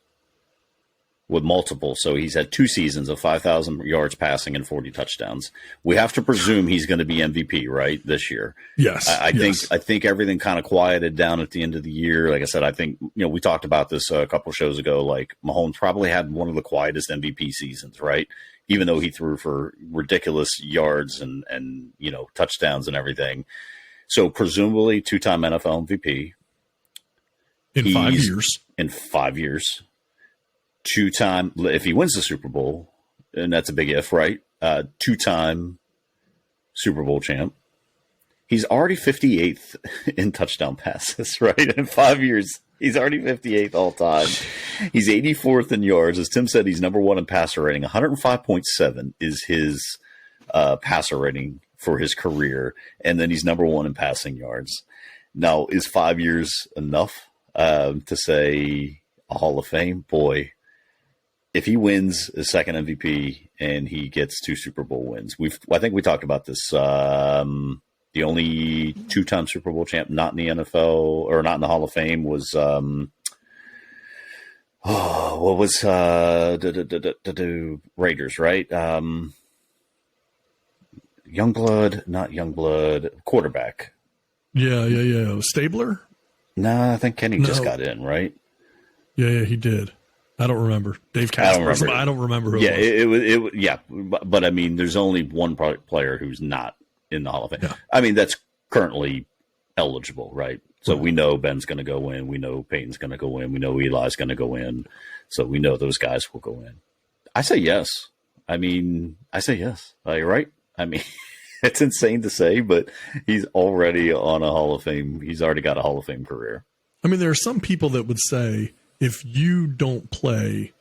with multiple. So he's had 2 seasons of 5,000 yards passing and 40 touchdowns. We have to presume he's going to be MVP, right, this year. Yes. I think everything kind of quieted down at the end of the year. Like I said, I think, we talked about this a couple of shows ago. Like Mahomes probably had one of the quietest MVP seasons, right? Even though he threw for ridiculous yards and touchdowns and everything. So presumably 2-time NFL MVP. In 5 years. In 5 years. 2-time, if he wins the Super Bowl, and that's a big if, right? 2-time Super Bowl champ. He's already 58th in touchdown passes, right? In 5 years, he's already 58th all time. He's 84th in yards. As Tim said, he's number 1 in passer rating. 105.7 is his passer rating for his career, and then he's number 1 in passing yards. Now, is 5 years enough to say a Hall of Fame? Boy, if he wins his second MVP and he gets 2 Super Bowl wins, I think we talked about this. The only 2-time Super Bowl champ not in the NFL or not in the Hall of Fame was Raiders, right? Quarterback. Yeah. Stabler? No, I think Kenny just got in, right? Yeah, he did. I don't remember. Dave Casper. I don't remember who it was. It was. Yeah, but I mean, there's only one player who's not in the Hall of Fame. Yeah. I mean, that's currently eligible, right? So we know Ben's going to go in. We know Peyton's going to go in. We know Eli's going to go in. So we know those guys will go in. I say yes. Right? I mean, it's insane to say, but he's already on a Hall of Fame. He's already got a Hall of Fame career. I mean, there are some people that would say if you don't play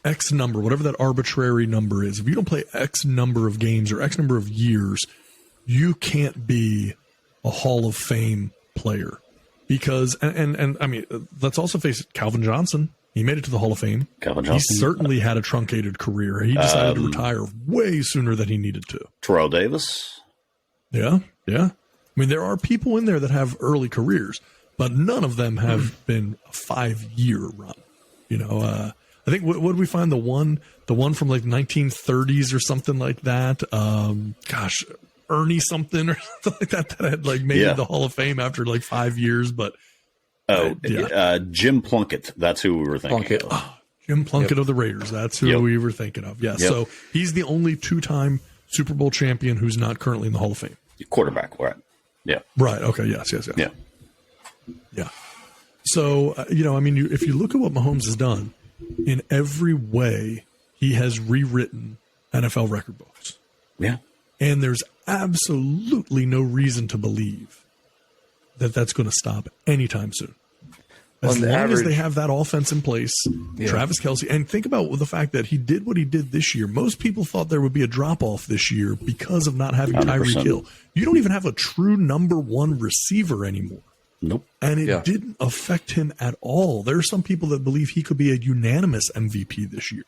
X number, whatever that arbitrary number is, if you don't play X number of games or X number of years, you can't be a Hall of Fame player. Because, and I mean, let's also face it, Calvin Johnson, he made it to the Hall of Fame. Calvin Johnson. He certainly had a truncated career. He decided to retire way sooner than he needed to. Terrell Davis. Yeah. I mean, there are people in there that have early careers. but none of them have been a 5-year run. I think what did we find? The one from like 1930s or something like that. Ernie something or something like that had like made the Hall of Fame after like 5 years. But Jim Plunkett. That's who we were thinking of. Oh, Jim Plunkett of the Raiders. That's who we were thinking of. Yeah. Yep. So he's the only 2-time Super Bowl champion who's not currently in the Hall of Fame. Quarterback, right? Yeah. Right. Okay. Yes. Yeah. Yeah. So, if you look at what Mahomes has done, in every way, he has rewritten NFL record books. Yeah. And there's absolutely no reason to believe that that's going to stop anytime soon. As long as they have that offense in place, Travis Kelce, and think about the fact that he did what he did this year. Most people thought there would be a drop-off this year because of not having 100%. Tyreek Hill. You don't even have a true number one receiver anymore. Nope. And it didn't affect him at all. There are some people that believe he could be a unanimous MVP this year.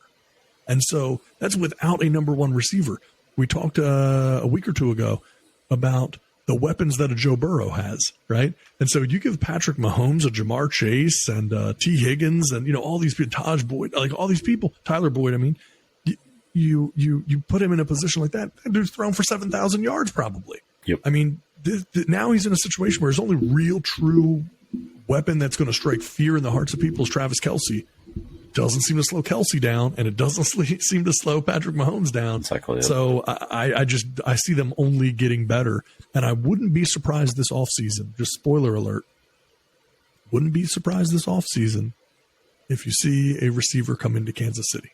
And so that's without a number one receiver. We talked a week or two ago about the weapons that a Joe Burrow has, right? And so you give Patrick Mahomes, a Jamar Chase, and T. Higgins, and all these people, Taj Boyd, like all these people, Tyler Boyd. I mean, you put him in a position like that. That dude's thrown for 7,000 yards probably. Yep. I mean, now he's in a situation where his only real, true weapon that's going to strike fear in the hearts of people is Travis Kelce. Doesn't seem to slow Kelce down, and it doesn't seem to slow Patrick Mahomes down. Exactly. So I see them only getting better, and I wouldn't be surprised this offseason, just spoiler alert, wouldn't be surprised this offseason if you see a receiver come into Kansas City.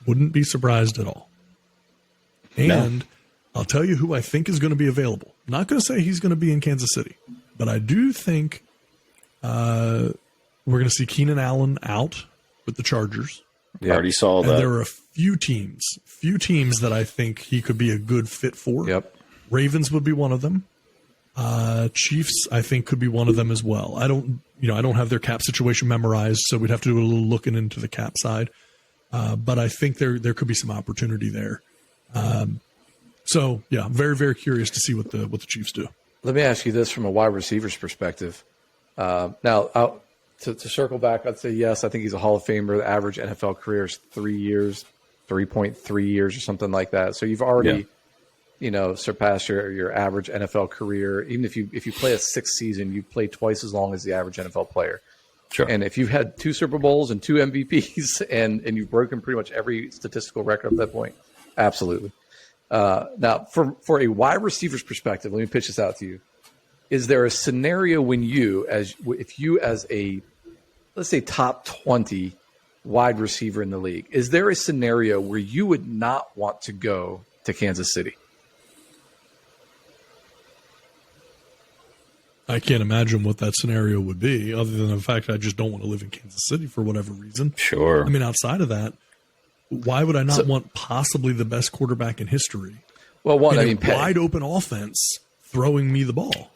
Wouldn't be surprised at all. And I'll tell you who I think is going to be available. I'm not going to say he's going to be in Kansas City, but I do think we're going to see Keenan Allen out with the Chargers. Yeah. I already saw that. And there are a few teams that I think he could be a good fit for. Yep. Ravens would be one of them. Chiefs, I think, could be one of them as well. I don't have their cap situation memorized, so we'd have to do a little looking into the cap side. But I think there could be some opportunity there. So yeah, I'm very, very curious to see what the Chiefs do. Let me ask you this from a wide receiver's perspective. Now, to circle back, I'd say yes. I think he's a Hall of Famer. The average NFL career is 3 years, 3.3 years, or something like that. So you've already, surpassed your average NFL career. Even if you play a sixth season, you play twice as long as the average NFL player. Sure. And if you've had 2 Super Bowls and 2 MVPs, and you've broken pretty much every statistical record at that point, absolutely. Now, for a wide receiver's perspective, let me pitch this out to you. Is there a scenario when if you as a, let's say, top 20 wide receiver in the league, is there a scenario where you would not want to go to Kansas City? I can't imagine what that scenario would be, other than the fact I just don't want to live in Kansas City for whatever reason. Sure. I mean, outside of that, why would I not want possibly the best quarterback in history? Well, pay. Wide open offense throwing me the ball.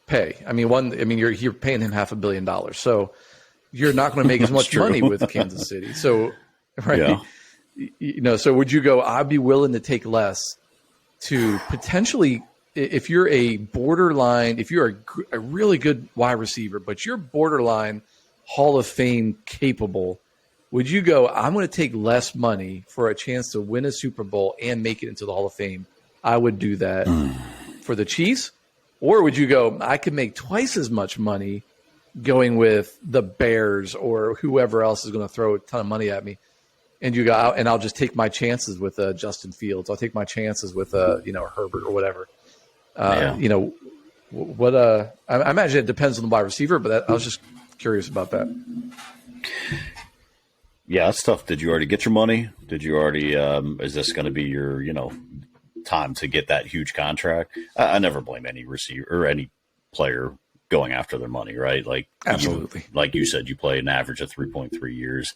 Pay. You're paying him $500 million, so you're not going to make as much money with Kansas City. So, right? Yeah. So would you go? I'd be willing to take less to potentially, if you're a borderline, if you're a really good wide receiver, but you're borderline Hall of Fame capable. Would you go, I'm going to take less money for a chance to win a Super Bowl and make it into the Hall of Fame? I would do that for the Chiefs. Or would you go, I could make twice as much money going with the Bears or whoever else is going to throw a ton of money at me? And you go, and I'll just take my chances with Justin Fields. I'll take my chances with Herbert or whatever. I imagine it depends on the wide receiver, but I was just curious about that. Yeah, that's tough. Did you already get your money? Did you already? Is this going to be your, time to get that huge contract? I never blame any receiver or any player going after their money, right? Like, absolutely. Like you said, you play an average of 3.3 years,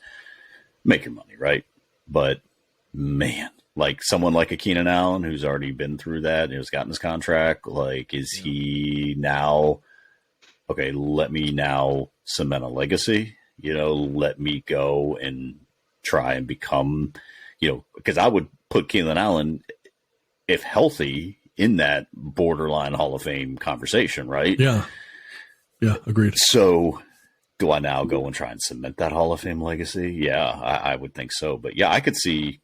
make your money, right? But man, like someone like a Keenan Allen who's already been through that, has gotten his contract. Like, is he now? Okay, let me now cement a legacy. Let me go and try and become, because I would put Keenan Allen, if healthy, in that borderline Hall of Fame conversation, right? Yeah. Yeah, agreed. So do I now go and try and cement that Hall of Fame legacy? Yeah, I would think so. But yeah, I could see,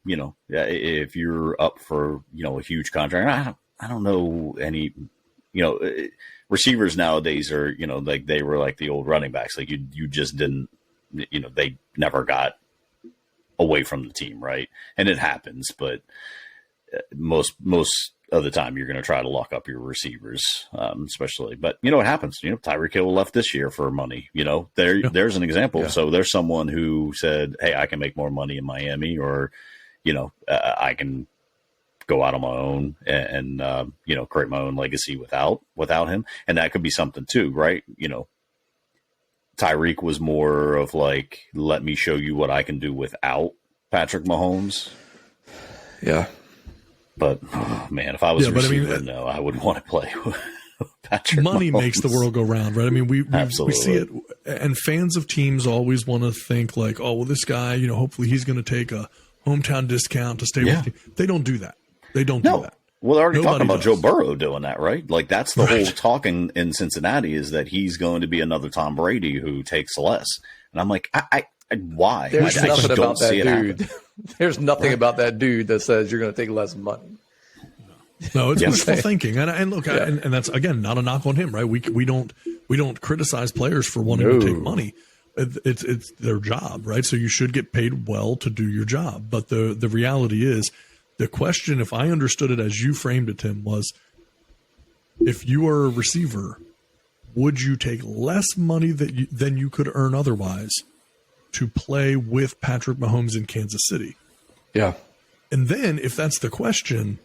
if you're up for, a huge contract, I don't know any, receivers nowadays are, like they were like the old running backs. Like you just didn't, they never got away from the team, right? And it happens, but most of the time you're going to try to lock up your receivers, especially. But it happens. Tyreek Hill left this year for money. There's an example. Yeah. So there's someone who said, "Hey, I can make more money in Miami, or I can go out on my own and create my own legacy without him." And that could be something too, right? Tyreek was more of like, let me show you what I can do without Patrick Mahomes. Yeah. But, man, if I was a receiver, I wouldn't want to play with Patrick Money Mahomes. makes the world go round, right? I mean, we see it, and fans of teams always want to think like, oh, well, this guy, hopefully he's going to take a hometown discount to stay with the team. They don't do that. They don't do that. Well, they're already talking about Joe Burrow doing that, right? Like, that's the whole talking in Cincinnati, is that he's going to be another Tom Brady who takes less. And I'm like, why? There's nothing about that dude. There's nothing about that dude that says you're going to take less money. No, it's wishful thinking. And look, and that's, again, not a knock on him, right? We don't criticize players for wanting to take money. It's their job, right? So you should get paid well to do your job. But the reality is, the question, if I understood it as you framed it, Tim, was, if you are a receiver, would you take less money than you could earn otherwise to play with Patrick Mahomes in Kansas City? Yeah. And then if that's the question,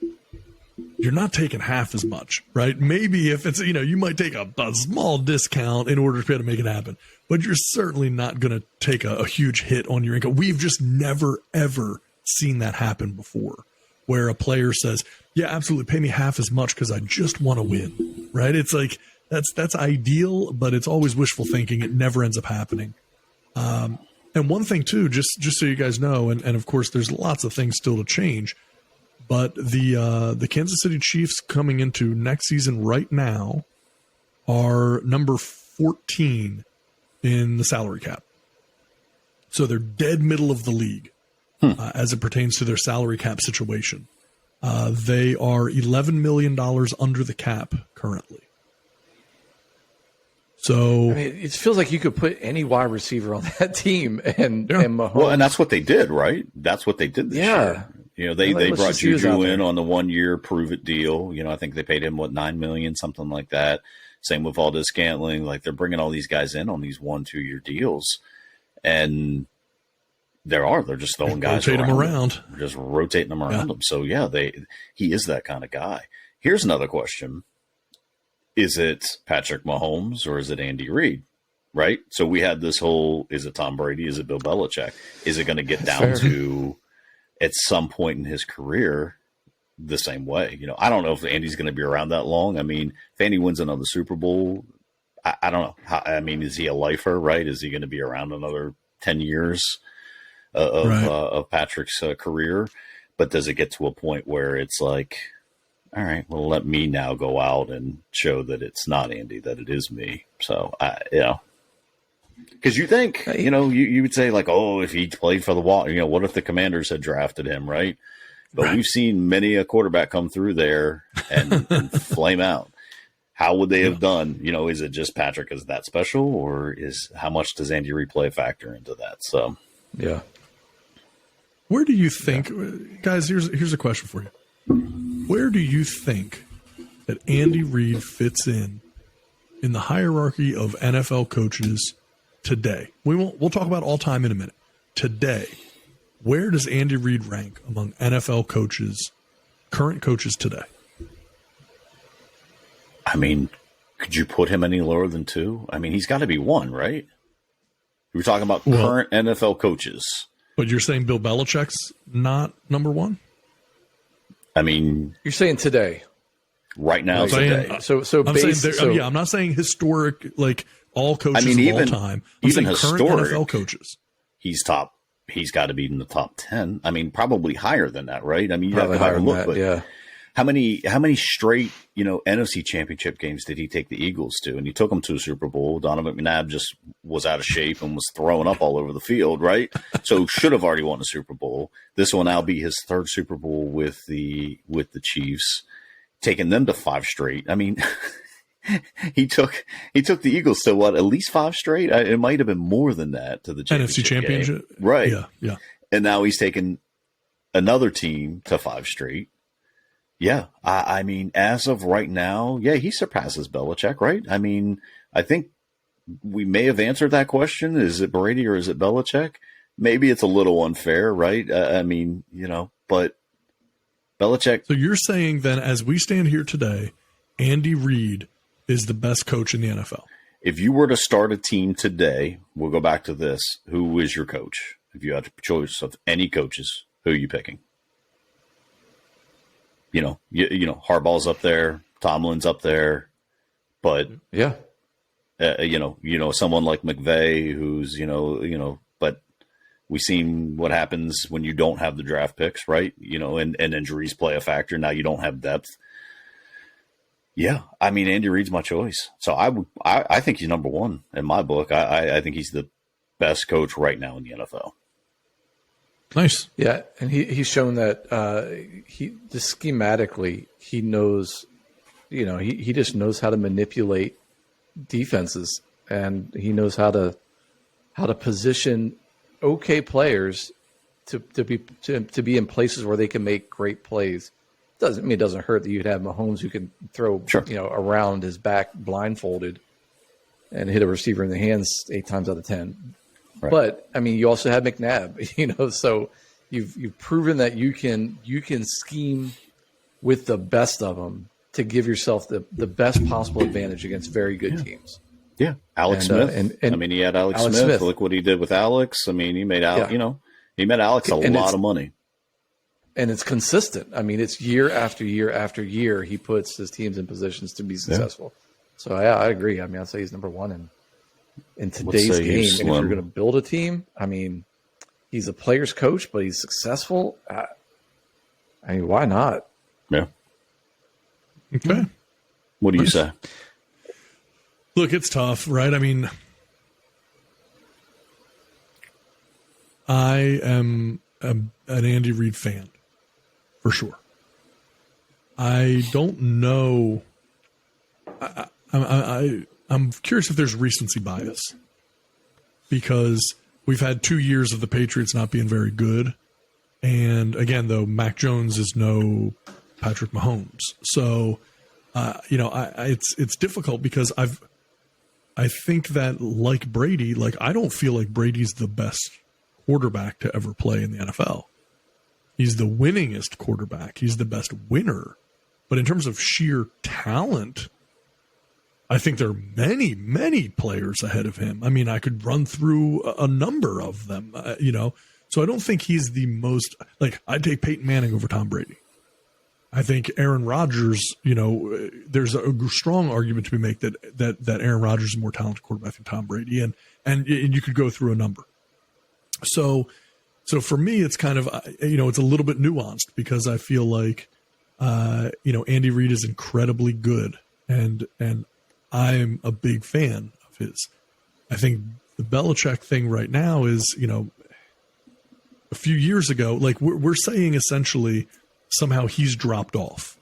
you're not taking half as much, right? Maybe if it's, you might take a small discount in order to be able to make it happen, but you're certainly not going to take a huge hit on your income. We've just never, ever seen that happen before, where a player says, yeah, absolutely, pay me half as much because I just want to win, right? It's like, that's ideal, but it's always wishful thinking. It never ends up happening. And one thing too, just so you guys know, and of course there's lots of things still to change, but the Kansas City Chiefs coming into next season right now are number 14 in the salary cap. So they're dead middle of the league as it pertains to their salary cap situation. They are $11 million under the cap currently. So it feels like you could put any wide receiver on that team and Mahomes. Well, and that's what they did, right? That's what they did this year. They brought Juju in on the 1 year prove it deal. I think they paid him $9 million, something like that. Same with Valdez-Scantling. Like, they're bringing all these guys in on these 1-2 year deals, and they're just throwing guys around. Just rotating them around them. So yeah, he is that kind of guy. Here's another question. Is it Patrick Mahomes or is it Andy Reid? Right? So we had this whole, is it Tom Brady? Is it Bill Belichick? Is it going to get down to, at some point in his career, the same way? I don't know if Andy's going to be around that long. I mean, if Andy wins another Super Bowl, I don't know. Is he a lifer, right? Is he going to be around another 10 years of Patrick's career? But does it get to a point where it's like, all right, well, let me now go out and show that it's not Andy, that it is me. So, because you think, you would say like, oh, if he played for the what if the Commanders had drafted him, right? But we've seen many a quarterback come through there and flame out. How would they have done? Is it just Patrick is that special, or how much does Andy Reid play a factor into that? So, yeah. Where do you think, guys? Here's a question for you. Where do you think that Andy Reid fits in the hierarchy of NFL coaches today? We'll talk about all time in a minute. Today, where does Andy Reid rank among NFL coaches, current coaches today? I mean, could you put him any lower than 2? I mean, he's got to be 1, right? We're talking about current NFL coaches. But you're saying Bill Belichick's not number 1? I mean, you're saying today, right now, today. I'm not saying historic, like all coaches of all time. I'm saying current NFL coaches. He's top. He's got to be in the top 10. I mean, probably higher than that, right? I mean, you have to look, but how many straight, NFC championship games did he take the Eagles to? And he took them to a Super Bowl. Donovan McNabb just was out of shape and was throwing up all over the field, right? So should have already won a Super Bowl. This will now be his third Super Bowl with the Chiefs, taking them to 5 straight. I mean, he took the Eagles to what, at least 5 straight? It might have been more than that, to the NFC championship. Game. Right. Yeah. And now he's taken another team to 5 straight. Yeah. I mean, as of right now, yeah, he surpasses Belichick, right? I mean, I think we may have answered that question. Is it Brady or is it Belichick? Maybe it's a little unfair, right? I mean, but Belichick. So you're saying then, as we stand here today, Andy Reid is the best coach in the NFL? If you were to start a team today, we'll go back to this. Who is your coach? If you had a choice of any coaches, who are you picking? Harbaugh's up there, Tomlin's up there, but yeah, someone like McVay, who's but we've seen what happens when you don't have the draft picks, right? And injuries play a factor. Now you don't have depth. Yeah, I mean, Andy Reid's my choice. So I think he's number one in my book. I think he's the best coach right now in the NFL. Nice. Yeah, and he's shown that he just schematically he knows, he just knows how to manipulate defenses, and he knows how to position okay players to be in places where they can make great plays. Doesn't mean it doesn't hurt that you'd have Mahomes who can throw around his back blindfolded and hit a receiver in the hands 8 times out of 10. Right. But I mean, you also have McNabb, so you've proven that you can scheme with the best of them to give yourself the best possible advantage against very good teams. Yeah, Alex Smith. I mean, he had Alex Smith. Look what he did with Alex. I mean, he made he made Alex a lot of money. And it's consistent. I mean, it's year after year after year he puts his teams in positions to be successful. Yeah. So I agree. I mean, I'd say he's number one in today's game. And if you're going to build a team, I mean, he's a player's coach, but he's successful. I mean, why not? Yeah. Okay. What do you say? Look, it's tough, right? I mean, I am an Andy Reid fan, for sure. I don't know. I'm curious if there's recency bias, because we've had 2 years of the Patriots not being very good. And again, though, Mac Jones is no Patrick Mahomes. So, it's difficult because I think that, like Brady, I don't feel like Brady's the best quarterback to ever play in the NFL. He's the winningest quarterback. He's the best winner. But in terms of sheer talent, I think there are many, many players ahead of him. I mean, I could run through a number of them, So I don't think he's the most, I'd take Peyton Manning over Tom Brady. I think Aaron Rodgers, there's a strong argument to be made that Aaron Rodgers is a more talented quarterback than Tom Brady. And you could go through a number. So for me, it's kind of, it's a little bit nuanced, because I feel like, Andy Reid is incredibly good, and I'm a big fan of his. I think the Belichick thing right now is, a few years ago, we're saying essentially somehow he's dropped off.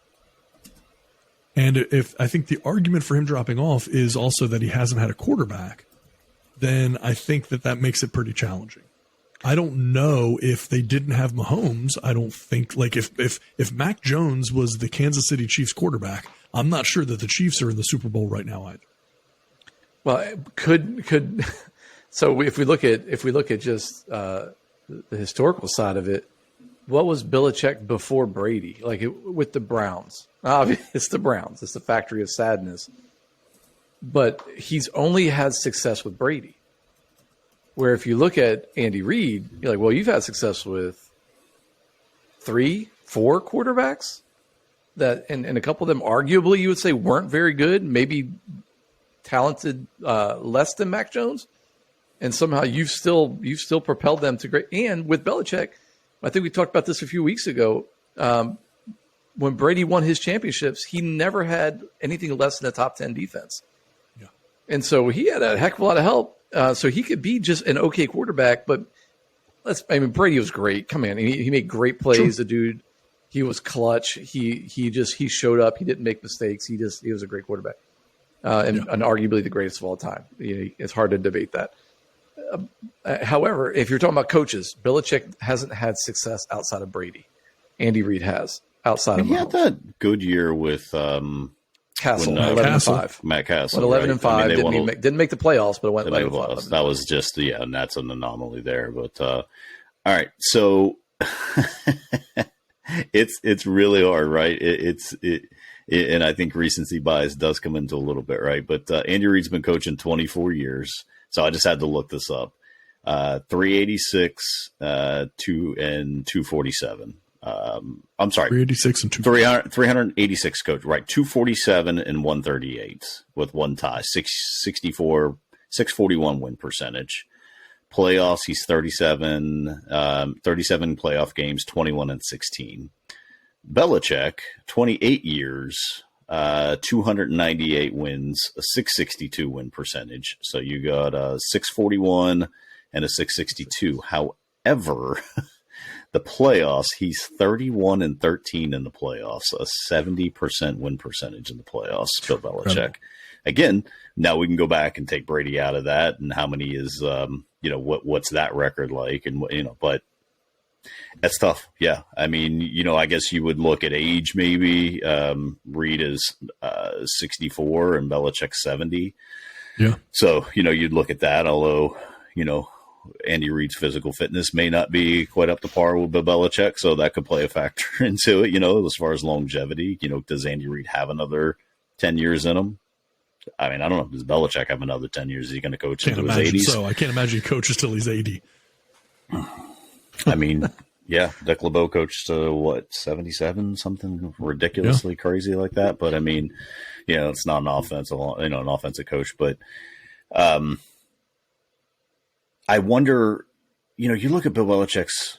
And if I think the argument for him dropping off is also that he hasn't had a quarterback, then I think that makes it pretty challenging. I don't know if they didn't have Mahomes. I don't think if Mac Jones was the Kansas City Chiefs quarterback, I'm not sure that the Chiefs are in the Super Bowl right now either. Well, could so if we look at just the historical side of it, what was Belichick before Brady? With the Browns, it's the Browns. It's the factory of sadness. But he's only had success with Brady. Where if you look at Andy Reid, you're like, well, you've had success with 3-4 quarterbacks that, and a couple of them arguably you would say weren't very good, maybe talented less than Mac Jones, and somehow you've still propelled them to great. And with Belichick, I think we talked about this a few weeks ago. when Brady won his championships, he never had anything less than a top 10 defense. Yeah. And so he had a heck of a lot of help. So he could be just an okay quarterback, but Brady was great. Come on. He made great plays. Sure. The dude, he was clutch. He showed up. He didn't make mistakes. He was a great quarterback. And arguably the greatest of all time. It's hard to debate that. However, if you're talking about coaches, Belichick hasn't had success outside of Brady. Andy Reid has outside of Mahomes. He had that good year with Castle, when, 11-5. Matt Castle. Went 11-5. I mean, Didn't make the playoffs, but it went 11-5. That was just and that's an anomaly there. But all right, so it's really hard, right? And I think recency bias does come into a little bit, right? But Andy Reid's been coaching 24 years, so I just had to look this up. 386, 247. I'm sorry, 386 and 386 coach, right? 247 and 138 with one tie, 641 win percentage. Playoffs, he's 37 playoff games, 21 and 16. Belichick, 28 years, 298 wins, a 662 win percentage. So you got a 641 and a 662. However, the playoffs, he's 31 and 13 in the playoffs, a 70% win percentage in the playoffs. Bill Belichick. Again, now we can go back and take Brady out of that, and how many is what's that record like, and but that's tough. Yeah, I mean, I guess you would look at age maybe. Reid is 64 and Belichick 70. Yeah. So you'd look at that, although Andy Reid's physical fitness may not be quite up to par with Bill Belichick, so that could play a factor into it, as far as longevity. Does Andy Reid have another 10 years in him? I mean, I don't know. Does Belichick have another 10 years? Is he going to coach into his 80s? So I can't imagine he coaches till he's 80. I mean, yeah, Dick LeBeau coached to 77, something ridiculously crazy like that. But I mean, it's not an offensive coach, but I wonder, you look at Bill Belichick's,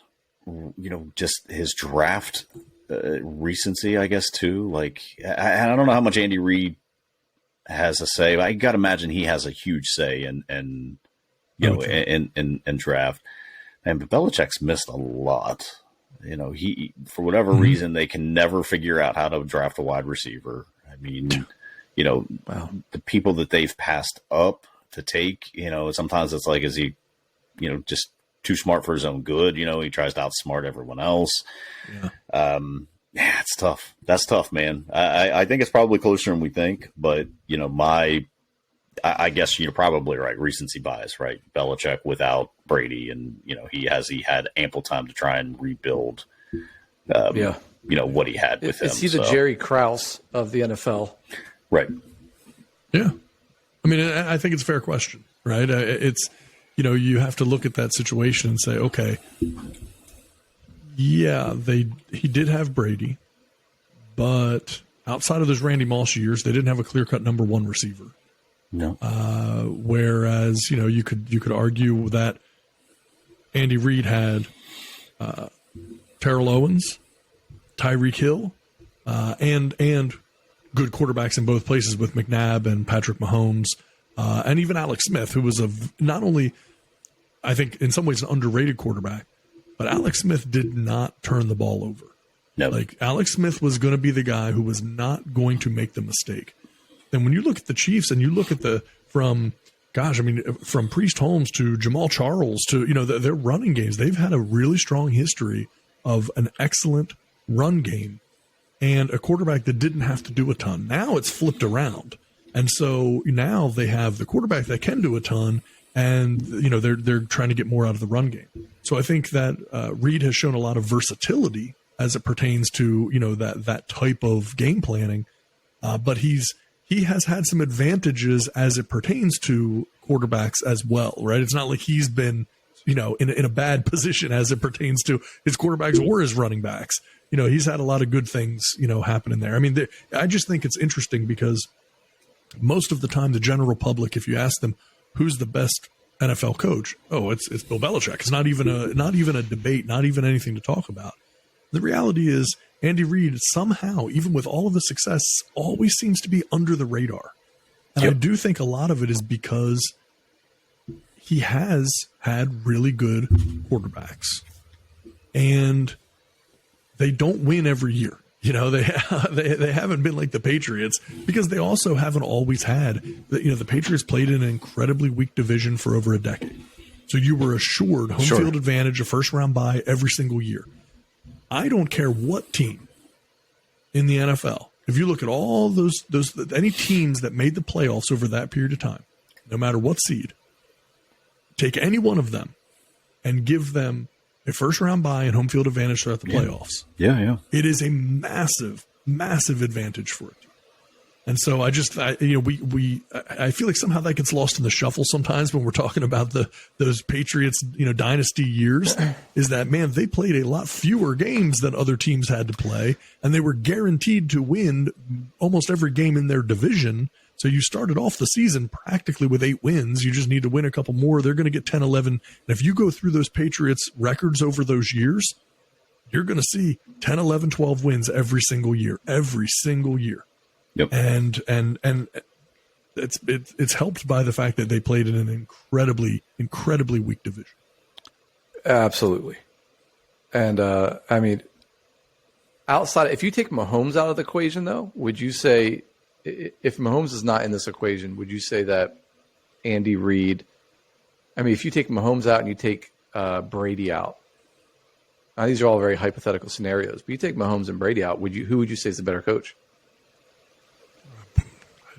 just his draft recency, I guess, too. Like, I don't know how much Andy Reid has a say. I got to imagine he has a huge say in draft. And but Belichick's missed a lot. He, for whatever reason, they can never figure out how to draft a wide receiver. I mean, the people that they've passed up to take, sometimes it's like, is he, just too smart for his own good? He tries to outsmart everyone else. Yeah, it's tough. That's tough, man. I think it's probably closer than we think, but I guess you're probably right. Recency bias, right? Belichick without Brady, and he had ample time to try and rebuild. What he had with him. Is he the Jerry Krause of the NFL? Right. Yeah. I mean, I think it's a fair question, right? It's you have to look at that situation and say, okay, yeah, he did have Brady, but outside of those Randy Moss years, they didn't have a clear-cut number one receiver. No. Whereas, you could argue that Andy Reid had Terrell Owens, Tyreek Hill, and good quarterbacks in both places with McNabb and Patrick Mahomes, and even Alex Smith, who was not only, I think, in some ways an underrated quarterback, but Alex Smith did not turn the ball over. No. Like, Alex Smith was going to be the guy who was not going to make the mistake. And when you look at the Chiefs and you look at from Priest Holmes to Jamal Charles to, their running games, they've had a really strong history of an excellent run game and a quarterback that didn't have to do a ton. Now it's flipped around. And so now they have the quarterback that can do a ton, and, they're trying to get more out of the run game. So I think that Reid has shown a lot of versatility as it pertains to, that type of game planning. But he has had some advantages as it pertains to quarterbacks as well, right? It's not like he's been, in a bad position as it pertains to his quarterbacks or his running backs. He's had a lot of good things, happening there. I mean, I just think it's interesting because most of the time, the general public, if you ask them, who's the best NFL coach? Oh, it's Bill Belichick. It's not even a debate, not even anything to talk about. The reality is Andy Reid somehow, even with all of the success, always seems to be under the radar. And I do think a lot of it is because he has had really good quarterbacks, and they don't win every year. You know, they haven't been like the Patriots because they also haven't always had, the Patriots played in an incredibly weak division for over a decade. So you were assured home field advantage, a first round bye every single year. I don't care what team in the NFL, if you look at all those any teams that made the playoffs over that period of time, no matter what seed, take any one of them and give them a first round bye and home field advantage throughout the playoffs. Yeah. It is a massive, massive advantage for it. And so I feel like somehow that gets lost in the shuffle sometimes when we're talking about those Patriots, dynasty years, is that, man, they played a lot fewer games than other teams had to play, and they were guaranteed to win almost every game in their division. So you started off the season practically with 8 wins. You just need to win a couple more. They're going to get 10, 11. And if you go through those Patriots records over those years, you're going to see 10, 11, 12 wins every single year. Yep. And it's helped by the fact that they played in an incredibly, incredibly weak division. Absolutely. And I mean, if you take Mahomes out of the equation, though, would you say, if Mahomes is not in this equation, would you say that Andy Reid, if you take Mahomes out and you take Brady out, now these are all very hypothetical scenarios, but you take Mahomes and Brady out, who would you say is the better coach?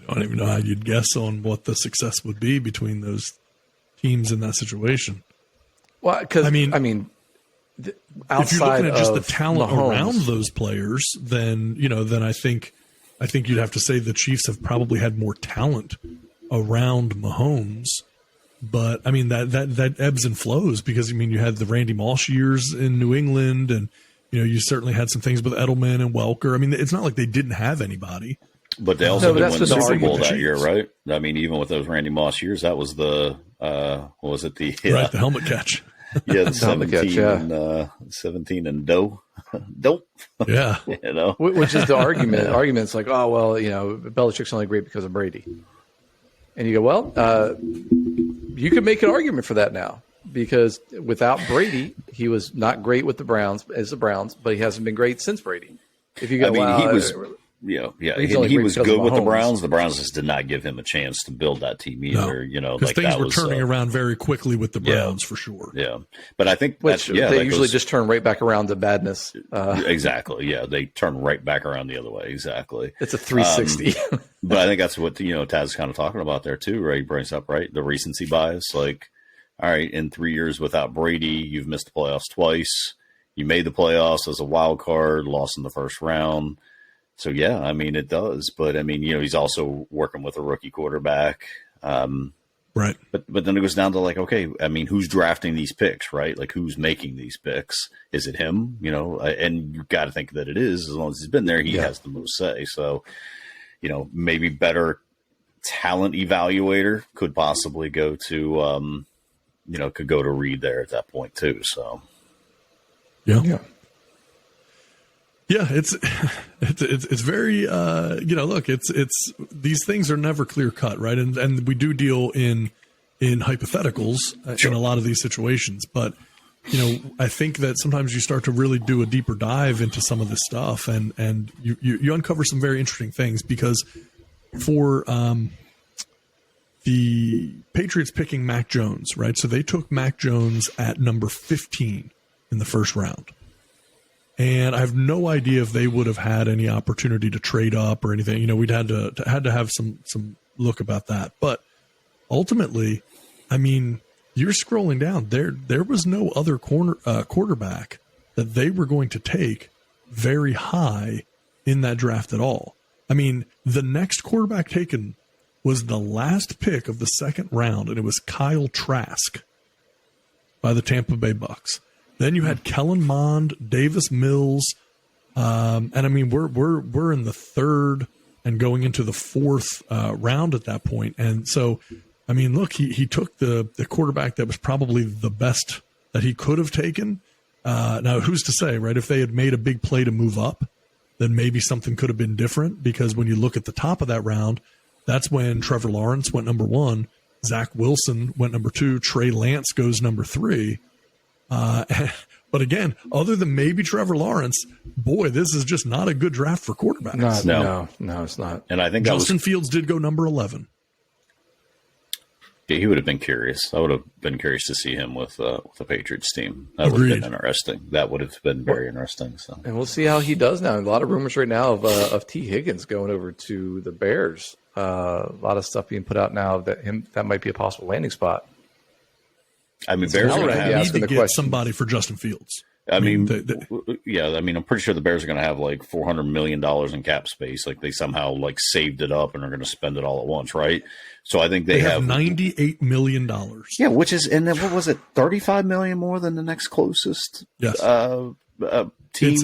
I don't even know how you'd guess on what the success would be between those teams in that situation. Well, because outside if you're looking at just the talent Mahomes around those players, then I think you'd have to say the Chiefs have probably had more talent around Mahomes. But that ebbs and flows because you had the Randy Moss years in New England, and you certainly had some things with Edelman and Welker. It's not like they didn't have anybody. But they also did win the Super Bowl that year, right? Even with those Randy Moss years, that was the what was it? The helmet catch. Yeah, the 17 and dope. Yeah, which is the argument. Argument's like, oh well, Belichick's only great because of Brady, and you go, well, you could make an argument for that now because without Brady, he was not great with the Browns, but he hasn't been great since Brady. If you go, he was. Yeah. He was good with the Browns. The Browns just did not give him a chance to build that team either. Because things were turning around very quickly with the Browns for sure. Yeah, but I think they usually just turn right back around to badness. Exactly. Yeah, they turn right back around the other way. Exactly. It's a 360. But I think that's what Taz is kind of talking about there too, right? He brings up the recency bias. Like, all right, in 3 years without Brady, you've missed the playoffs twice. You made the playoffs as a wild card, lost in the first round. So, yeah, it does. But, he's also working with a rookie quarterback. Right. But then it goes down to okay, who's drafting these picks, right? Like, who's making these picks? Is it him? And you've got to think that it is. As long as he's been there, he has the most say. So, maybe better talent evaluator could possibly go to, could go to Reid there at that point, too. So, yeah. Yeah, it's very look, it's these things are never clear cut, right? And we do deal in hypotheticals in a lot of these situations, but I think that sometimes you start to really do a deeper dive into some of this stuff, and you uncover some very interesting things because for the Patriots picking Mac Jones, right? So they took Mac Jones at number 15 in the first round. And I have no idea if they would have had any opportunity to trade up or anything. We'd had to have some look about that. But ultimately, you're scrolling down. There was no other quarterback that they were going to take very high in that draft at all. The next quarterback taken was the last pick of the second round, and it was Kyle Trask by the Tampa Bay Bucks. Then you had Kellen Mond, Davis Mills, and we're in the third and going into the fourth round at that point. And so, look, he took the quarterback that was probably the best that he could have taken, Now, who's to say, right? If they had made a big play to move up, then maybe something could have been different, because when you look at the top of that round, that's when Trevor Lawrence went number 1, Zach Wilson went number 2, Trey Lance goes number 3. But again, other than maybe Trevor Lawrence, boy, this is just not a good draft for quarterbacks. No, it's not. And I think Justin Fields did go number 11. Yeah, he would have been curious. I would have been curious to see him with the Patriots team. That would have been interesting. That would have been very interesting. So, and we'll see how he does now. A lot of rumors right now of T. Higgins going over to the Bears. A lot of stuff being put out now that might be a possible landing spot. I mean, Bears are going to need to get somebody for Justin Fields. I'm pretty sure the Bears are going to have like $400 million in cap space. Like they somehow like saved it up and are going to spend it all at once, right? So I think they have $98 million. Yeah, which is, and then what was it, $35 million more than the next closest yes. team?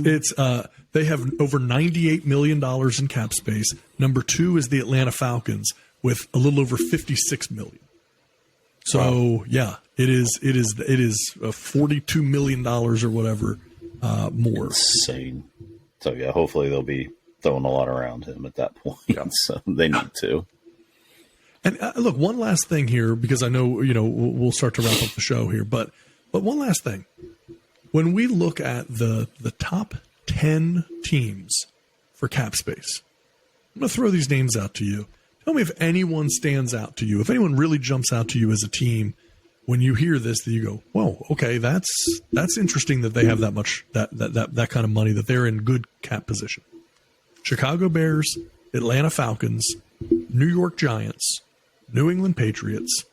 They have over $98 million in cap space. Number 2 is the Atlanta Falcons with a little over $56 million. So yeah, it is $42 million or whatever more. Insane. So yeah, hopefully they'll be throwing a lot around him at that point. Yeah. So they need to. And look, one last thing here, because I know we'll start to wrap up the show here, but one last thing. When we look at the top 10 teams for cap space, I'm going to throw these names out to you. Tell me if anyone stands out to you, if anyone really jumps out to you as a team when you hear this, that you go, whoa, okay, that's interesting that they have that much, that kind of money, that they're in good cap position. Chicago Bears, Atlanta Falcons, New York Giants, New England Patriots,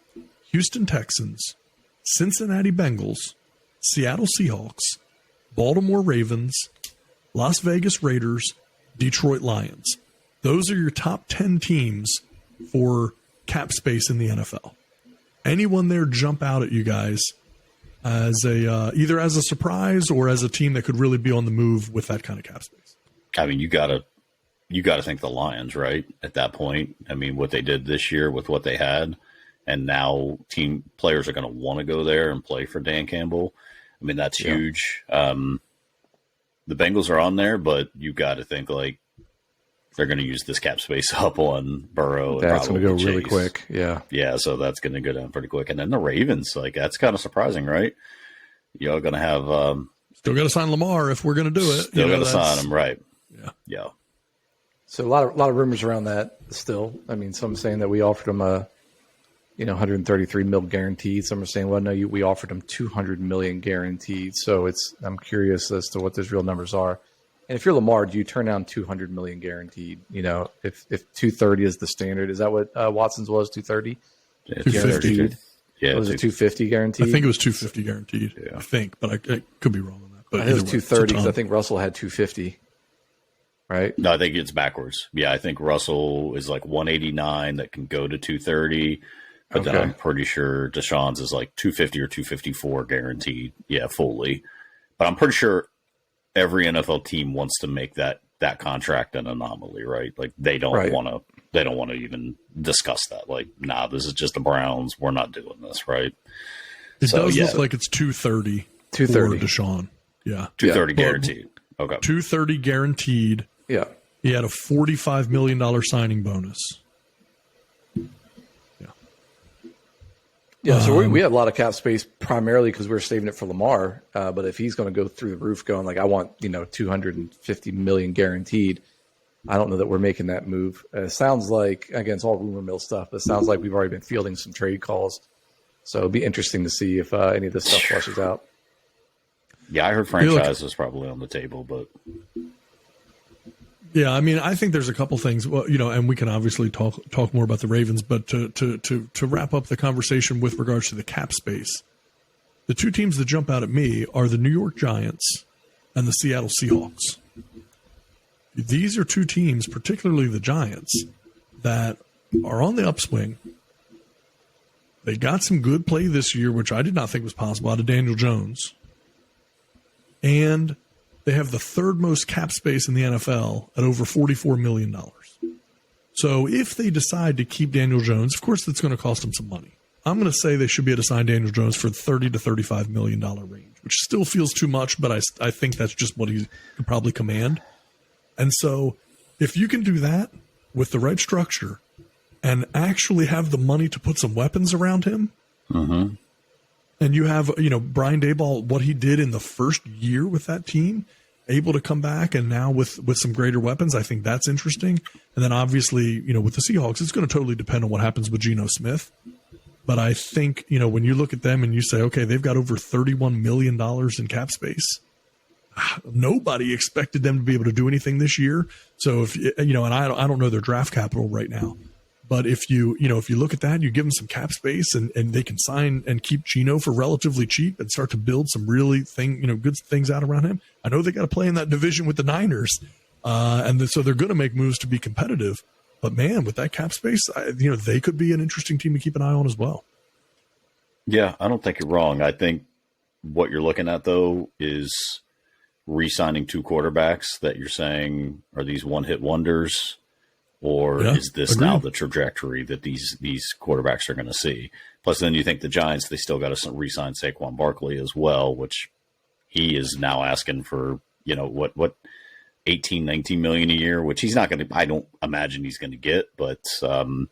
Houston Texans, Cincinnati Bengals, Seattle Seahawks, Baltimore Ravens, Las Vegas Raiders, Detroit Lions. Those are your top 10 teams for cap space in the NFL. Anyone there jump out at you guys as either as a surprise or as a team that could really be on the move with that kind of cap space? I mean, you gotta think the Lions, right? At that point, I mean, what they did this year with what they had, and now team players are going to want to go there and play for Dan Campbell. I mean, that's huge. The Bengals are on there, but you got to think like they're going to use this cap space up on Burrow. That's going to go really quick. Yeah. Yeah. So that's going to go down pretty quick. And then the Ravens, like that's kind of surprising, right? You're going to have, still got to sign Lamar if we're going to do it. Still got to sign him. Right. Yeah. Yeah. So a lot of rumors around that still. I mean, some saying that we offered him a, 133 mil guaranteed. Some are saying, well, no, we offered him 200 million guaranteed. So I'm curious as to what those real numbers are. And if you're Lamar, do you turn down 200 million guaranteed? If 230 is the standard, is that what Watson's was? 230? Yeah, 250. Yeah, was it 250 guaranteed? I think it was 250 guaranteed. Yeah. I think, but I could be wrong on that. But I think it was 230 because I think Russell had 250. Right? No, I think it's backwards. Yeah, I think Russell is like 189 that can go to 230. But then I'm pretty sure Deshaun's is like 250 or 254 guaranteed. Yeah, fully. But I'm pretty sure every NFL team wants to make that contract an anomaly, right? Like they don't want to even discuss that. Like, nah, this is just the Browns. We're not doing this, right? It does look like it's 230 for Deshaun. Yeah. 230 guaranteed. Okay. 230 guaranteed. Yeah. He had a $45 million signing bonus. Yeah, so we have a lot of cap space primarily because we're saving it for Lamar. But if he's going to go through the roof going like, I want, 250 million guaranteed, I don't know that we're making that move. It sounds like, again, it's all rumor mill stuff, but it sounds like we've already been fielding some trade calls. So it'll be interesting to see if any of this stuff flushes out. Yeah, I heard franchise was probably on the table, but... Yeah, I mean, I think there's a couple things. Well, and we can obviously talk more about the Ravens, but to wrap up the conversation with regards to the cap space, the two teams that jump out at me are the New York Giants and the Seattle Seahawks. These are two teams, particularly the Giants, that are on the upswing. They got some good play this year, which I did not think was possible, out of Daniel Jones. And they have the third most cap space in the NFL at over $44 million. So if they decide to keep Daniel Jones, of course, that's going to cost them some money. I'm going to say they should be able to sign Daniel Jones for $30 to $35 million range, which still feels too much, but I think that's just what he could probably command. And so if you can do that with the right structure and actually have the money to put some weapons around him, and you have, Brian Daboll, what he did in the first year with that team, able to come back and now with some greater weapons, I think that's interesting. And then obviously, with the Seahawks, it's going to totally depend on what happens with Geno Smith. But I think, when you look at them and you say, okay, they've got over $31 million in cap space. Nobody expected them to be able to do anything this year. So if, and I don't know their draft capital right now, but if you look at that, you give them some cap space and they can sign and keep Geno for relatively cheap and start to build some really good things out around him. I know they got to play in that division with the Niners. So they're going to make moves to be competitive. But man, with that cap space, they could be an interesting team to keep an eye on as well. Yeah, I don't think you're wrong. I think what you're looking at though is re-signing 2 quarterbacks that you're saying are these one-hit wonders, or is this now the trajectory that these quarterbacks are going to see? Plus, then you think the Giants, they still got to re-sign Saquon Barkley as well, which he is now asking for, what 18, 19 million a year, which he's not going to, I don't imagine he's going to get, but so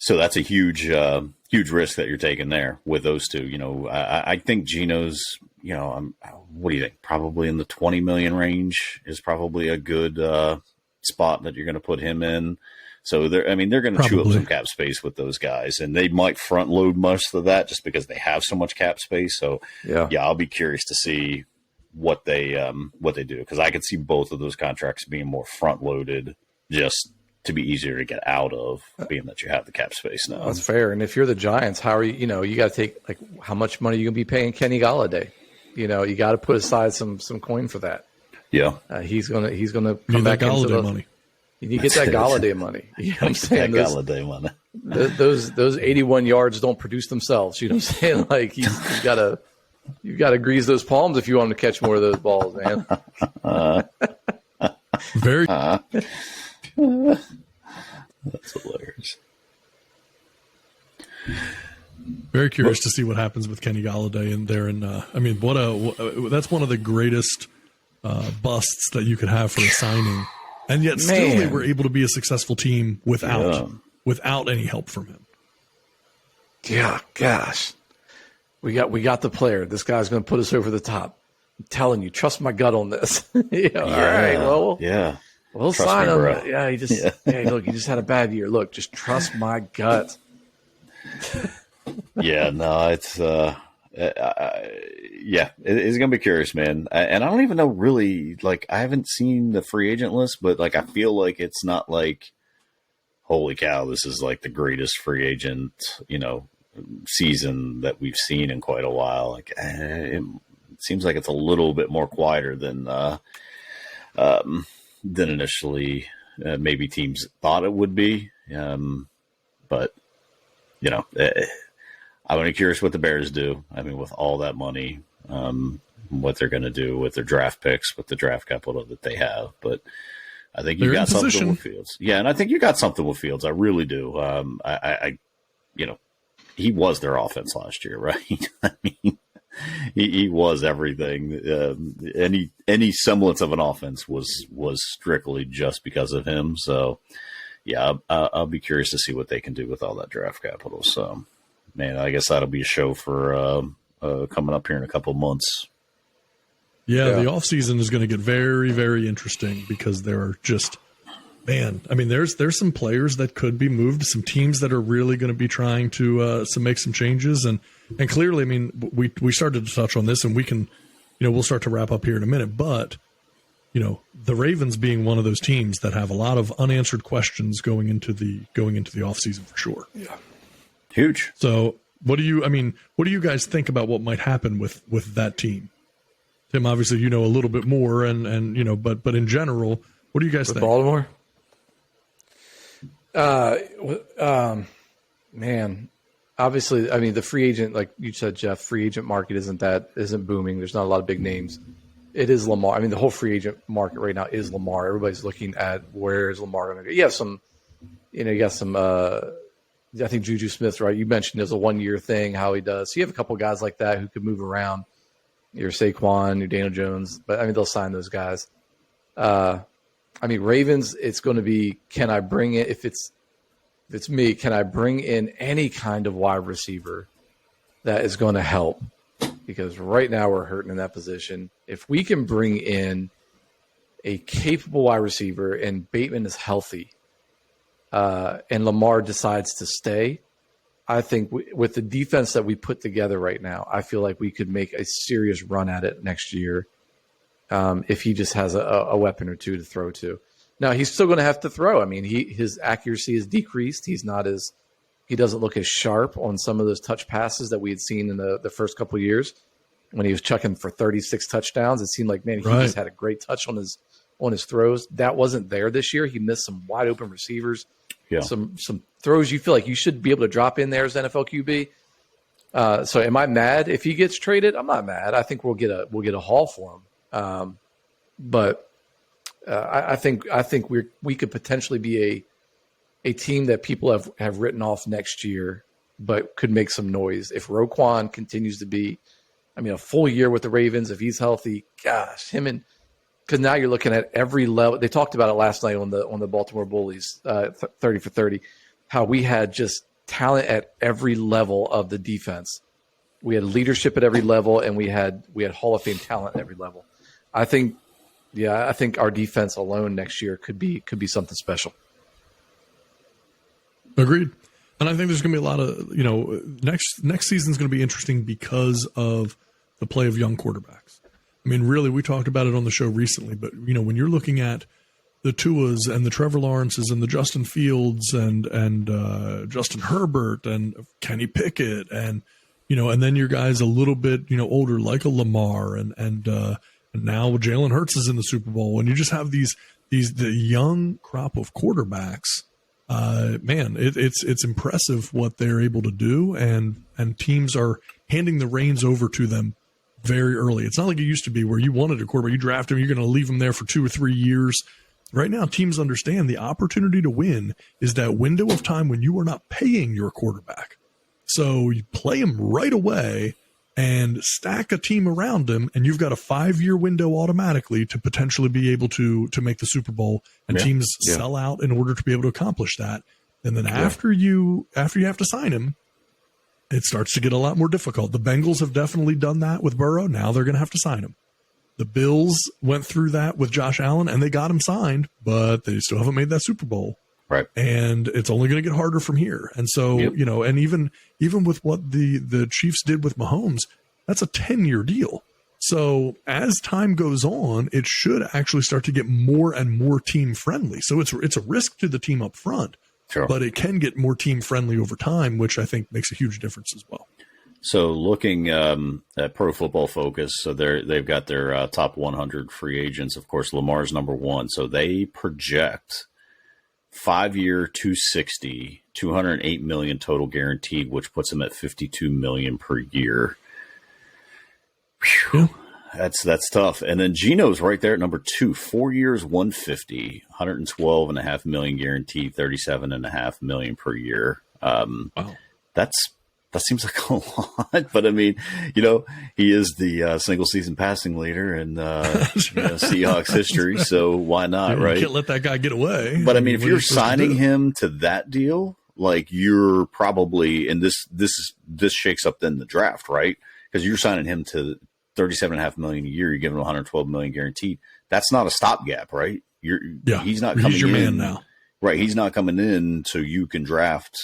that's a huge risk that you're taking there with those two. I think Geno's, what do you think? Probably in the 20 million range is probably a good spot that you're going to put him in. So they're going to chew up some cap space with those guys, and they might front load most of that just because they have so much cap space. So yeah, I'll be curious to see what they do, because I could see both of those contracts being more front loaded just to be easier to get out of, being that you have the cap space now. That's fair. And if you're the Giants, how are you got to take, like, how much money are you going to be paying Kenny Golladay? You got to put aside some coin for that. Yeah. He's going to come back into the money. You need to get that Galladay money. You know what I'm saying? That Galladay money. Those 81 yards don't produce themselves. You know what I'm saying? Like, you've got to grease those palms if you want to catch more of those balls, man. Very. That's hilarious. Very curious to see what happens with Kenny Golladay in there. And that's one of the greatest busts that you could have for a signing. And yet still they were able to be a successful team without any help from him. Yeah, gosh. We got the player. This guy's going to put us over the top. I'm telling you, trust my gut on this. All right. Well, yeah. We'll sign him. Bro. Yeah, look, he just had a bad year. Look, just trust my gut. Yeah, no, it's it's gonna be curious, man. And I don't even know really. Like, I haven't seen the free agent list, but like, I feel like it's not like, holy cow, this is like the greatest free agent, season that we've seen in quite a while. Like, it seems like it's a little bit more quieter than initially maybe teams thought it would be. But I'm really curious what the Bears do. I mean, with all that money, what they're going to do with their draft picks, with the draft capital that they have. But I think you got something with Fields. Yeah, and I think you got something with Fields. I really do. He was their offense last year, right? I mean, he was everything. Any semblance of an offense was strictly just because of him. So, yeah, I'll be curious to see what they can do with all that draft capital. So, man, I guess that'll be a show for coming up here in a couple of months. Yeah, the offseason is going to get very, very interesting because there are just, there's some players that could be moved, some teams that are really going to be trying to make some changes. And clearly, we started to touch on this, and we can, we'll start to wrap up here in a minute. But, the Ravens being one of those teams that have a lot of unanswered questions going into the offseason for sure. Yeah. Huge. So what do you guys think about what might happen with that team? Tim, obviously, a little bit more but in general, what do you guys think? Baltimore? Man, obviously, the free agent, like you said, Jeff, free agent market isn't booming. There's not a lot of big names. It is Lamar. The whole free agent market right now is Lamar. Everybody's looking at where is Lamar going to go. You have some, you got some I think Juju Smith, right? You mentioned there's a 1-year thing, how he does. So you have a couple guys like that who could move around. Your Saquon, your Daniel Jones, but I mean they'll sign those guys. Ravens, it's going to be, can I bring it? If it's me, can I bring in any kind of wide receiver that is going to help? Because right now we're hurting in that position. If we can bring in a capable wide receiver and Bateman is healthy, and Lamar decides to stay, I think with the defense that we put together right now, I feel like we could make a serious run at it next year if he just has a weapon or two to throw to. Now, he's still going to have to throw. I mean, his accuracy is decreased. He doesn't look as sharp on some of those touch passes that we had seen in the first couple of years when he was chucking for 36 touchdowns. It seemed like, man, he just had a great touch on his throws. That wasn't there this year. He missed some wide open receivers. Yeah. Some throws you feel like you should be able to drop in there as NFL QB. So am I mad if he gets traded? I'm not mad. I think we'll get a haul for him. But I think we could potentially be a team that people have written off next year, but could make some noise if Roquan continues to be. I mean, a full year with the Ravens if he's healthy. Gosh, because now you're looking at every level. They talked about it last night on the Baltimore Bullies, 30 for 30, how we had just talent at every level of the defense. We had leadership at every level, and we had Hall of Fame talent at every level. I think our defense alone next year could be something special. Agreed. And I think there's going to be a lot of, next season's going to be interesting because of the play of young quarterbacks. I mean, really, we talked about it on the show recently, but, when you're looking at the Tuas and the Trevor Lawrences and the Justin Fields and Justin Herbert and Kenny Pickett and then your guys a little bit, older, like a Lamar and now Jalen Hurts is in the Super Bowl, and you just have the young crop of quarterbacks. Man, it's impressive what they're able to do, and teams are handing the reins over to them very early. It's not like it used to be where you wanted a quarterback, you draft him, you're going to leave him there for 2 or 3 years. Right now, teams understand the opportunity to win is that window of time when you are not paying your quarterback. So you play him right away and stack a team around him, and you've got a 5-year window automatically to potentially be able to make the Super Bowl, and teams sell out in order to be able to accomplish that. And then after you have to sign him, it starts to get a lot more difficult. The Bengals have definitely done that with Burrow. Now they're going to have to sign him. The Bills went through that with Josh Allen, and they got him signed, but they still haven't made that Super Bowl. Right. And it's only going to get harder from here. And so, and even with what the Chiefs did with Mahomes, that's a 10-year deal. So as time goes on, it should actually start to get more and more team friendly. So it's a risk to the team up front, but it can get more team friendly over time, which I think makes a huge difference as well. So looking at Pro Football Focus, so they've got their top 100 free agents. Of course, Lamar's number one. So they project 5-year, $260, $208 million total guaranteed, which puts him at $52 million per year. Whew. That's tough. And then Geno's right there at number 2, 4 years, $150, $112.5 million guaranteed, $37.5 million per year. Wow. That seems like a lot, but I mean, he is the single season passing leader in Seahawks history, so why not, right? You can't let that guy get away. But I mean, if you're signing him to that deal, like you're probably, and this shakes up then the draft, right? Because you're signing him to $37.5 million a year, you're giving him $112 million guaranteed. That's not a stopgap, right? He's not coming in. He's your man now, right? He's not coming in so you can draft,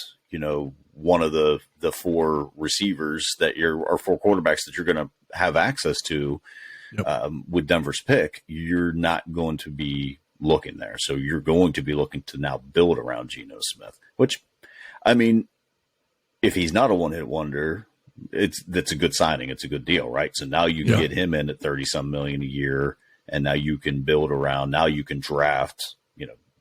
one of the 4 receivers or 4 quarterbacks that you're going to have access to with Denver's pick. You're not going to be looking there. So you're going to be looking to now build around Geno Smith, which, I mean, if he's not a one-hit wonder, that's a good signing. It's a good deal, right? So now you can get him in at $30-some million a year, and now you can build around. Now you can draft,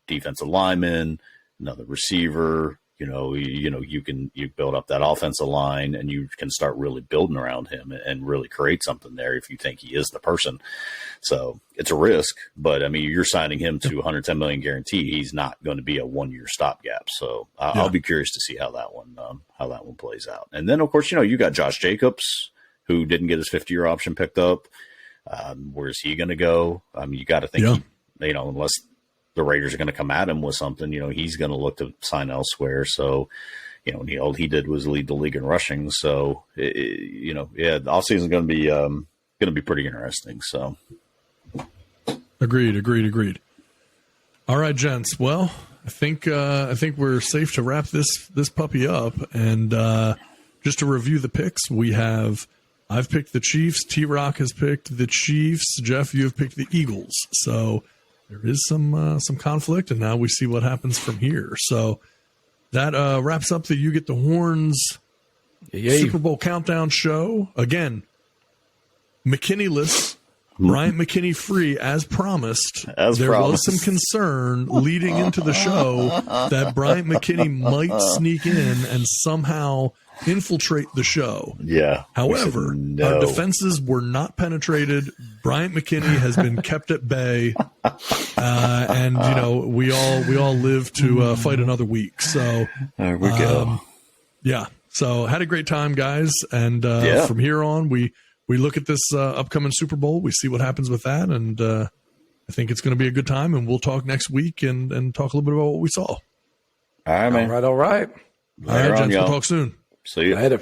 defensive lineman, another receiver, you build up that offensive line and you can start really building around him and really create something there if you think he is the person. So it's a risk, but I mean, you're signing him to $110 million guarantee. He's not going to be a 1-year stopgap. So I'll be curious to see how that one plays out. And then of course, you got Josh Jacobs, who didn't get his 50-year option picked up. Where's he going to go? I mean, you got to think, unless the Raiders are going to come at him with something, he's going to look to sign elsewhere. So, all he did was lead the league in rushing. So, the offseason is going to be pretty interesting. So, agreed. All right, gents. Well, I think we're safe to wrap this puppy up. And just to review the picks, I've picked the Chiefs. T-Rock has picked the Chiefs. Jeff, you have picked the Eagles. So there is some conflict, and now we see what happens from here. So that wraps up the You Get the Horns Super Bowl Countdown Show. Again, McKinney-less, Bryant McKinnie free, as promised. There was some concern leading into the show that Bryant McKinnie might sneak in and somehow infiltrate the show. Yeah. However, our defenses were not penetrated. Bryant McKinnie has been kept at bay, and we all live to fight another week. So there we go. Yeah. So had a great time, guys, and from here on, we look at this upcoming Super Bowl. We see what happens with that, and I think it's going to be a good time. And we'll talk next week and talk a little bit about what we saw. All right, man. All right. All right, gents. We'll talk soon. See you Later.